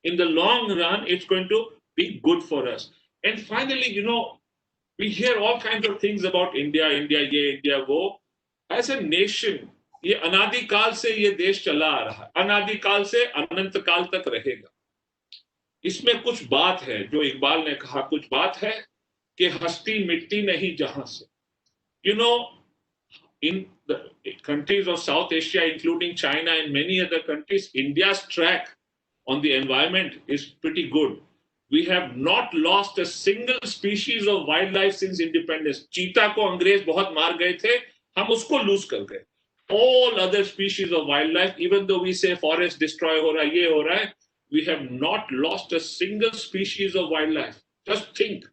In the long run, it's going to be good for us. And finally, we hear all kinds of things about India, ye, India wo. As a nation, ये अनादिकाल से ये देश चला आ रहा है, अनादिकाल से अनंत काल तक रहेगा. इसमें कुछ बात है जो इकबाल ने कहा, कुछ बात है कि हस्ती मिटती नहीं जहां से. In the countries of South Asia, including China and many other countries, India's track on the environment is pretty good. We have not lost a single species of wildlife since independence. चीता को अंग्रेज बहुत मार गए थे, हम उसको loose कर गए. All other species of wildlife, even though we say forest destroy हो रहा है, ये हो रहा है, we have not lost a single species of wildlife. Just think,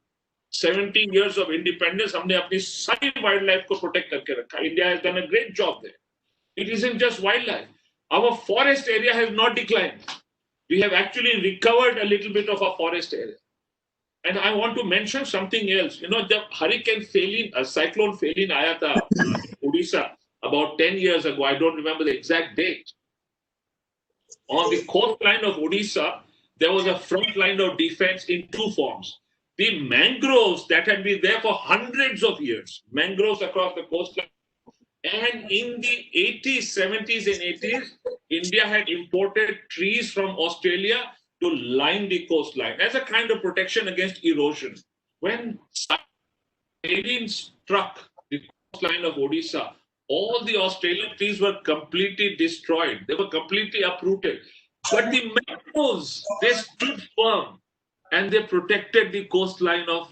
17 years of independence, हमने अपनी सारी wildlife को protect करके रखा. India has done a great job there. It isn't just wildlife. Our forest area has not declined. We have actually recovered a little bit of our forest area. And I want to mention something else. The cyclone Pheline आया था Odisha about 10 years ago. I don't remember the exact date. On the coastline of Odisha, there was a front line of defense in 2 forms. The mangroves that had been there for hundreds of years, mangroves across the coastline. And in the 80s, 70s and 80s, India had imported trees from Australia to line the coastline as a kind of protection against erosion. When Pheline struck the coastline of Odisha, all the Australian trees were completely destroyed. They were completely uprooted. But the mangroves, they stood firm and they protected the coastline of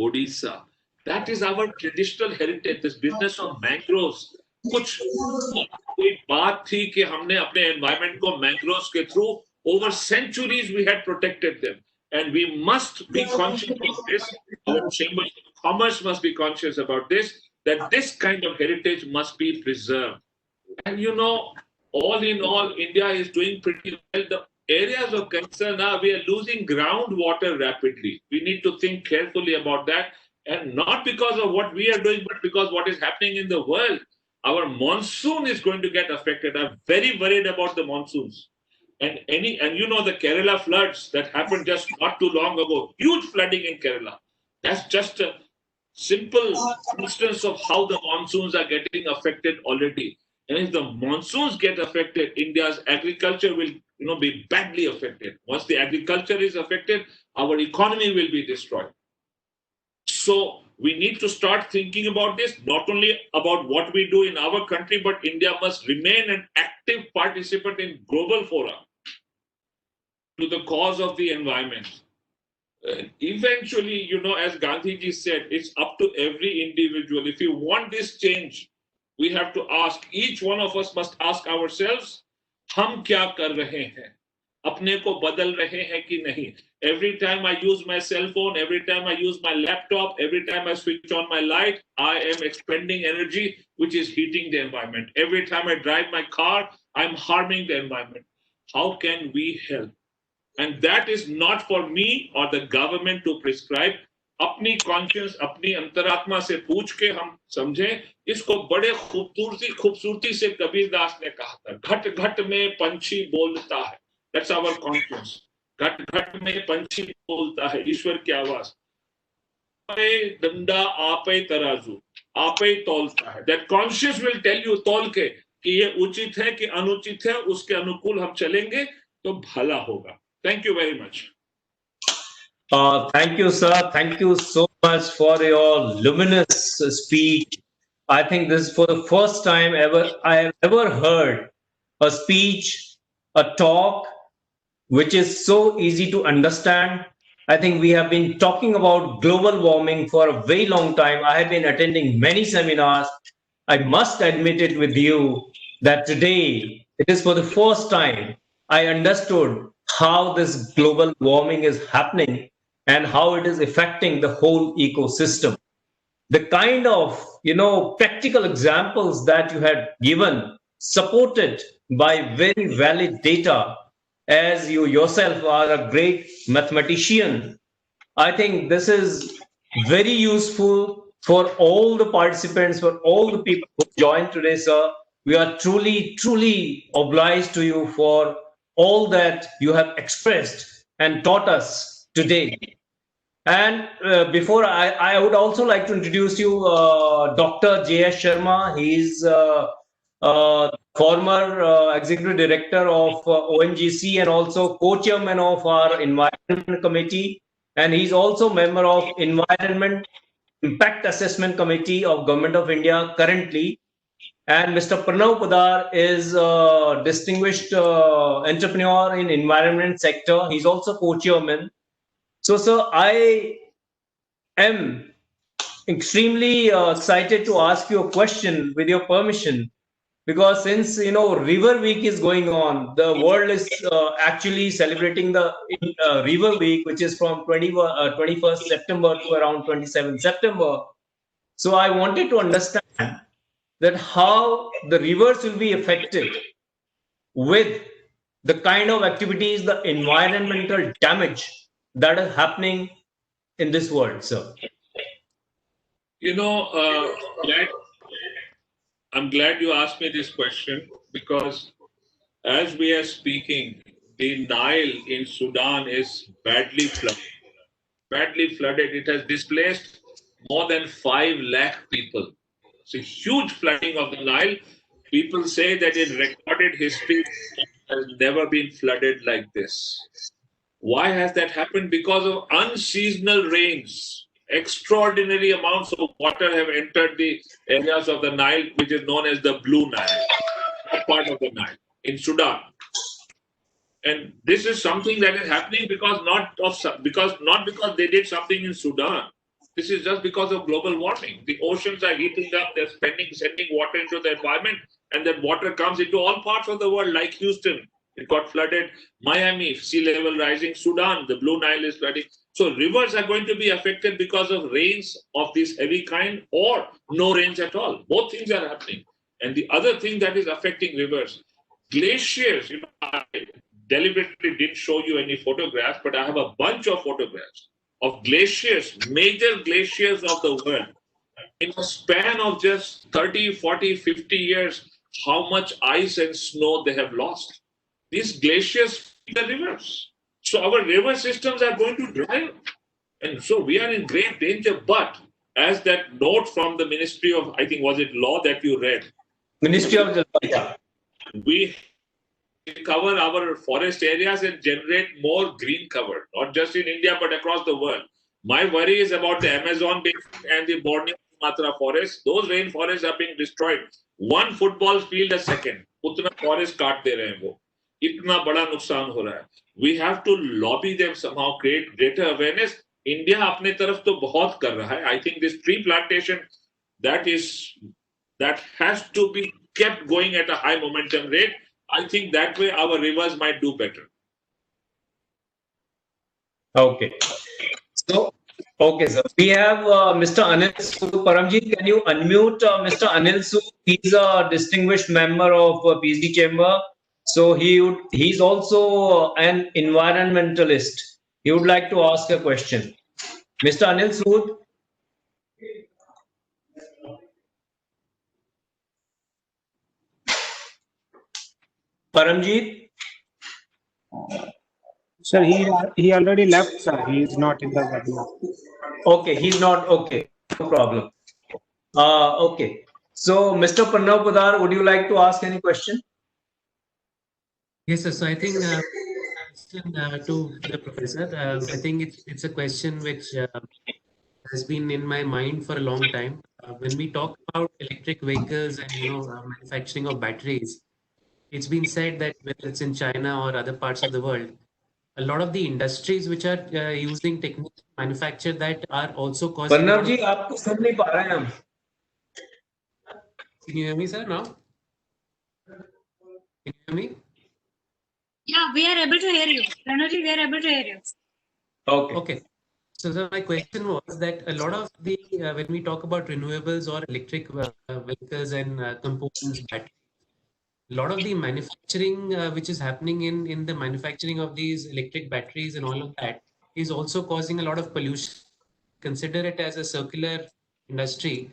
Odisha. That is our traditional heritage, this business of mangroves. कुछ कोई बात थी कि हमने अपने environment को mangroves के through over centuries we had protected them, and we must be conscious of this. Our Chamber of Commerce must be conscious about this, that this kind of heritage must be preserved. And you know, all in all, India is doing pretty well. The areas of concern are we are losing groundwater rapidly. We need to think carefully about that, and not because of what we are doing, but because what is happening in the world. Our monsoon is going to get affected. I'm very worried about the monsoons. And you know the Kerala floods that happened just not too long ago, huge flooding in Kerala. That's just a simple instance of how the monsoons are getting affected already. And if the monsoons get affected, India's agriculture will be badly affected. Once the agriculture is affected, our economy will be destroyed. So we need to start thinking about this, not only about what we do in our country, but India must remain an active participant in global fora to the cause of the environment. Eventually, as Gandhiji said, it's up to every individual. If you want this change, we have to ask, each one of us must ask ourselves, हम क्या कर रहे हैं? अपने को बदल रहे हैं कि नहीं? Every time I use my cell phone, every time I use my laptop, every time I switch on my light, I am expending energy which is heating the environment. Every time I drive my car, I'm harming the environment. How can we help? And that is not for me or the government to prescribe. अपनी conscious, अपनी अंतरात्मा से पूछ के हम समझें. इसको बड़े खूबसूरती से कबीरदास ने कहा था, घट घट में पंछी बोलता है. That's our conscience. घट घट में पंछी बोलता है, ईश्वर की आवाज. आपे डंडा आपे तराजू, आपे तौलता है. That conscience will tell you तौल के कि ये उचित है कि अनुचित है, उसके अनुकूल हम चलेंगे तो भला होगा. Thank you very much. Thank you, sir. Thank you so much for your luminous speech. I think this is for the first time I have ever heard a speech, a talk, which is so easy to understand. I think we have been talking about global warming for a very long time. I have been attending many seminars. I must admit it with you that today it is for the first time I understood how this global warming is happening and how it is affecting the whole ecosystem. The kind of practical examples that you had given, supported by very valid data, as you yourself are a great mathematician, I think this is very useful for all the participants, for all the people who joined today, sir. We are truly, truly obliged to you for all that you have expressed and taught us today. And before I would also like to introduce you Dr. Jaya Sharma. He's former executive director of ONGC and also co-chairman of our environment committee. And he's also member of Environment Impact Assessment Committee of Government of India currently. And Mr. Pranav Padar is a distinguished entrepreneur in environment sector. He's also co-chairman. So, sir, I am extremely excited to ask you a question with your permission, because since River Week is going on, the world is actually celebrating the River Week, which is from 21st September to around 27th September. So I wanted to understand that how the rivers will be affected with the kind of activities, the environmental damage that is happening in this world, sir. I'm glad you asked me this question, because as we are speaking, the Nile in Sudan is badly flooded. Badly flooded. It has displaced more than 5 lakh people. It's a huge flooding of the Nile. People say that in recorded history, it has never been flooded like this. Why has that happened? Because of unseasonal rains. Extraordinary amounts of water have entered the areas of the Nile, which is known as the Blue Nile, that part of the Nile in Sudan. And this is something that is happening because not because they did something in Sudan. This is just because of global warming. The oceans are heating up. They're sending water into the environment, and that water comes into all parts of the world, like Houston. It got flooded. Miami, sea level rising. Sudan, the Blue Nile is flooding. So rivers are going to be affected because of rains of this heavy kind or no rains at all. Both things are happening. And the other thing that is affecting rivers, glaciers. I deliberately didn't show you any photographs, but I have a bunch of photographs of glaciers, major glaciers of the world. In a span of just 30, 40, 50 years, how much ice and snow they have lost. These glaciers feed the rivers. So our river systems are going to dry up. And so we are in great danger. But as that note from the Ministry of, I think, was it law that you read? Ministry of Jalwaya. We cover our forest areas and generate more green cover, not just in India, but across the world. My worry is about the Amazon basin and the Borneo Sumatra forests. Those rainforests are being destroyed. One football field a second. Utna forest kaat de rahe hain wo. Itna bada nuksan ho raha hai. We have to lobby them somehow, create greater awareness. India apne taraf to bahut kar raha hai. I think this tree plantation, that has to be kept going at a high momentum rate. I think that way our rivers might do better. Okay. So, okay, sir. We have Mr. Anil Sood. Paramjit, can you unmute Mr. Anil Sood? He's a distinguished member of PhD chamber. So he's also an environmentalist. He would like to ask a question. Mr. Anil Sood. Paramjit. Sir, he already left, sir. He is not in the webinar. Okay, he's not. Okay, no problem. Okay. So, Mr. Pranav Pudar, would you like to ask any question? Yes, sir. So I think to the professor, I think it's a question which has been in my mind for a long time. When we talk about electric vehicles and manufacturing of batteries, it's been said that whether it's in China or other parts of the world, a lot of the industries which are using techniques to manufacture that are also causing. Pranav ji, आपको सुन नहीं पा रहे हैं हम. Can you hear me, sir? Now? Can you hear me? Yeah, we are able to hear you. Pranav ji, we are able to hear you. Okay. Okay. So my question was that a lot of the when we talk about renewables or electric vehicles and components, batteries, a lot of the manufacturing which is happening in the manufacturing of these electric batteries and all of that is also causing a lot of pollution. Consider it as a circular industry.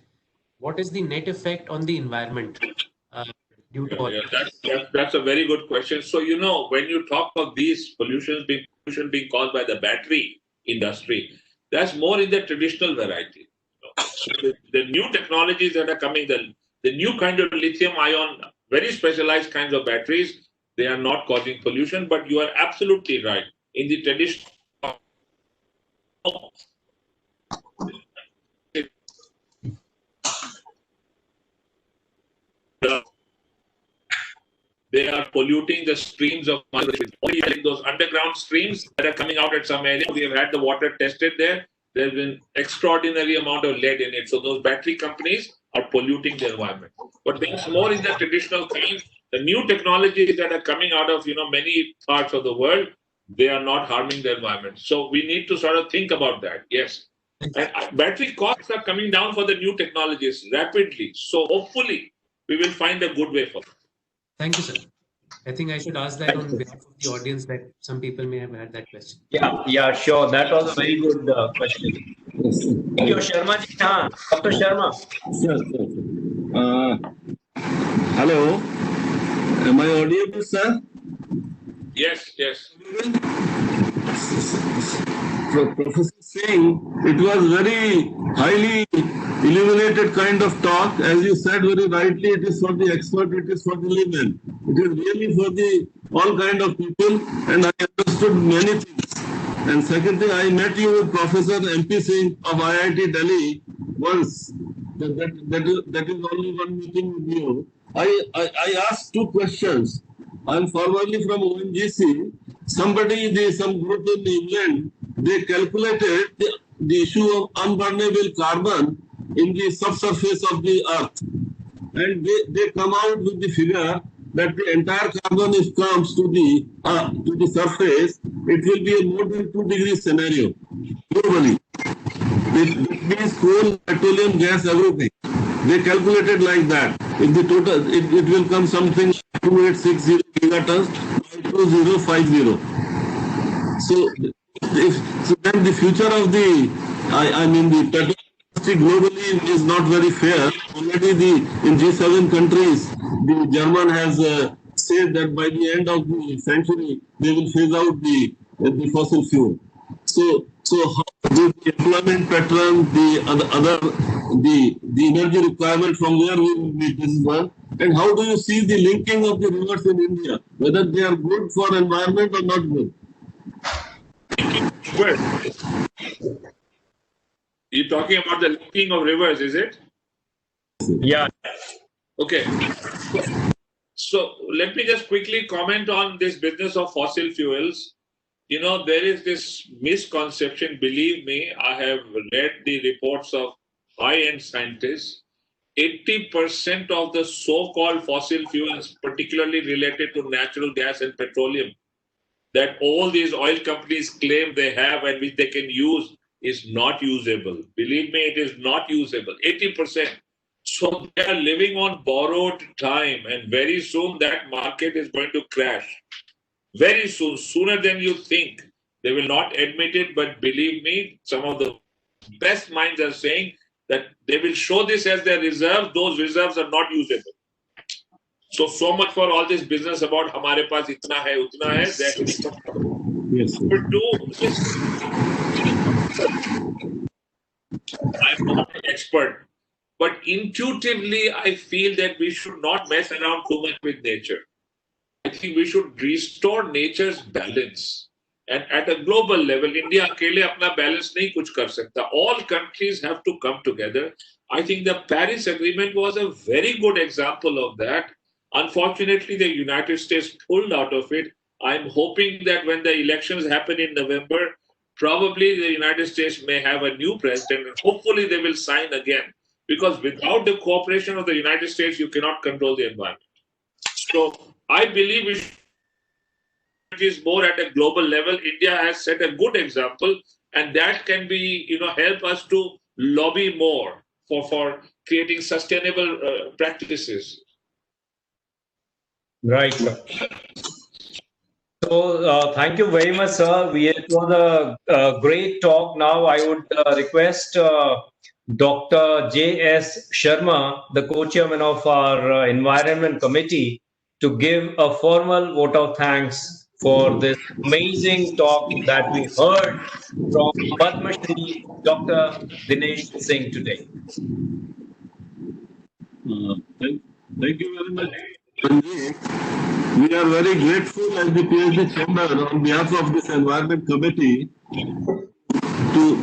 What is the net effect on the environment due to all That's a very good question. So, when you talk of these pollution being caused by the battery industry, that's more in the traditional variety. So the new technologies that are coming, the new kind of lithium ion, very specialized kinds of batteries, they are not causing pollution, but you are absolutely right. In the traditional, they are polluting the streams of those underground streams that are coming out at some area. We have had the water tested there. There's been extraordinary amount of lead in it. So those battery companies are polluting the environment. But there's more in the traditional kinds. The new technologies that are coming out of many parts of the world, they are not harming the environment. So we need to sort of think about that. Yes. And battery costs are coming down for the new technologies rapidly. So hopefully we will find a good way for it. Thank you, sir. I think I should ask that on behalf of the audience that some people may have had that question. Yeah, sure. That was a very good question. Thank you, Sharma ji. Dr. Sharma. Hello. Am I audible, sir? Yes. Professor Singh, it was very highly illuminated kind of talk. As you said very rightly, it is for the expert, it is for the layman. It is really for the all kind of people, and I understood many things. And second thing, I met you with Professor MP Singh of IIT Delhi once. That is only one meeting with you. I asked two questions. I'm formerly from ONGC. Some group in England, they calculated the issue of unburnable carbon in the subsurface of the earth. And they come out with the figure that the entire carbon, if comes to the surface, it will be a more than 2-degree scenario globally. It means coal, petroleum, gas, everything. They calculated like that. If the total, it will come something 2860 gigatons by 2050. So, then the future of the petrol industry globally is not very fair. Already in G7 countries, the German has said that by the end of the century they will phase out the fossil fuel. So how the employment pattern, the energy requirement from where we will meet, this is one. And how do you see the linking of the rivers in India, whether they are good for environment or not good? Well, you're talking about the linking of rivers, is it? Yeah. Okay. So let me just quickly comment on this business of fossil fuels. You know, there is this misconception, believe me, I have read the reports of high-end scientists. 80% of the so-called fossil fuels, particularly related to natural gas and petroleum, that all these oil companies claim they have and which they can use is not usable. Believe me, it is not usable. 80%. So they are living on borrowed time, and very soon that market is going to crash. Very soon, sooner than you think. They will not admit it, but believe me, some of the best minds are saying that they will show this as their reserves. Those reserves are not usable. So much for all this business about hamare paas itna hai, utna hai. Yes. Number two, I'm not an expert, but intuitively, I feel that we should not mess around too much with nature. I think we should restore nature's balance. And at a global level, India akele apna balance nahi kuch kar sakta. All countries have to come together. I think the Paris Agreement was a very good example of that. Unfortunately, the United States pulled out of it. I'm hoping that when the elections happen in November, probably the United States may have a new president, and hopefully they will sign again. Because without the cooperation of the United States, you cannot control the environment. So I believe it is more at a global level. India has set a good example, and that can be, help us to lobby more for creating sustainable practices. Right. So thank you very much, sir. It was a great talk. Now I would request Dr. J.S. Sharma, the co-chairman of our Environment Committee, to give a formal vote of thanks for this amazing talk that we heard from Padma Shri Dr. Denis Singh today. Thank you very much, Sanjay. We are very grateful as the PhD Chamber on behalf of this Environment Committee to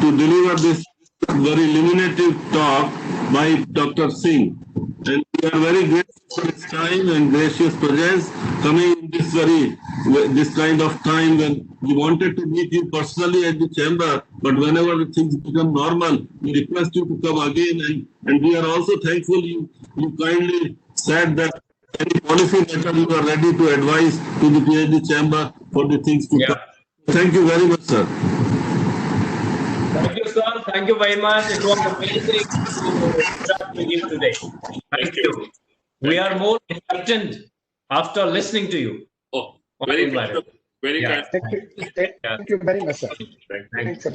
deliver this very illuminative talk by Dr. Singh. And we are very grateful for his time and gracious presence coming in this kind of time when we wanted to meet you personally at the chamber, but whenever the things become normal, we request you to come again. And we are also thankful you kindly said that any policy matter you are ready to advise to the PhD chamber for the things to come. Thank you very much, sir. Thank you, sir. Thank you very much. It was amazing to chat with you today. Thank you. We are more enlightened after listening to you. Oh, very kind. Very kind. Thank you very much, sir. Thank you. Thanks, sir.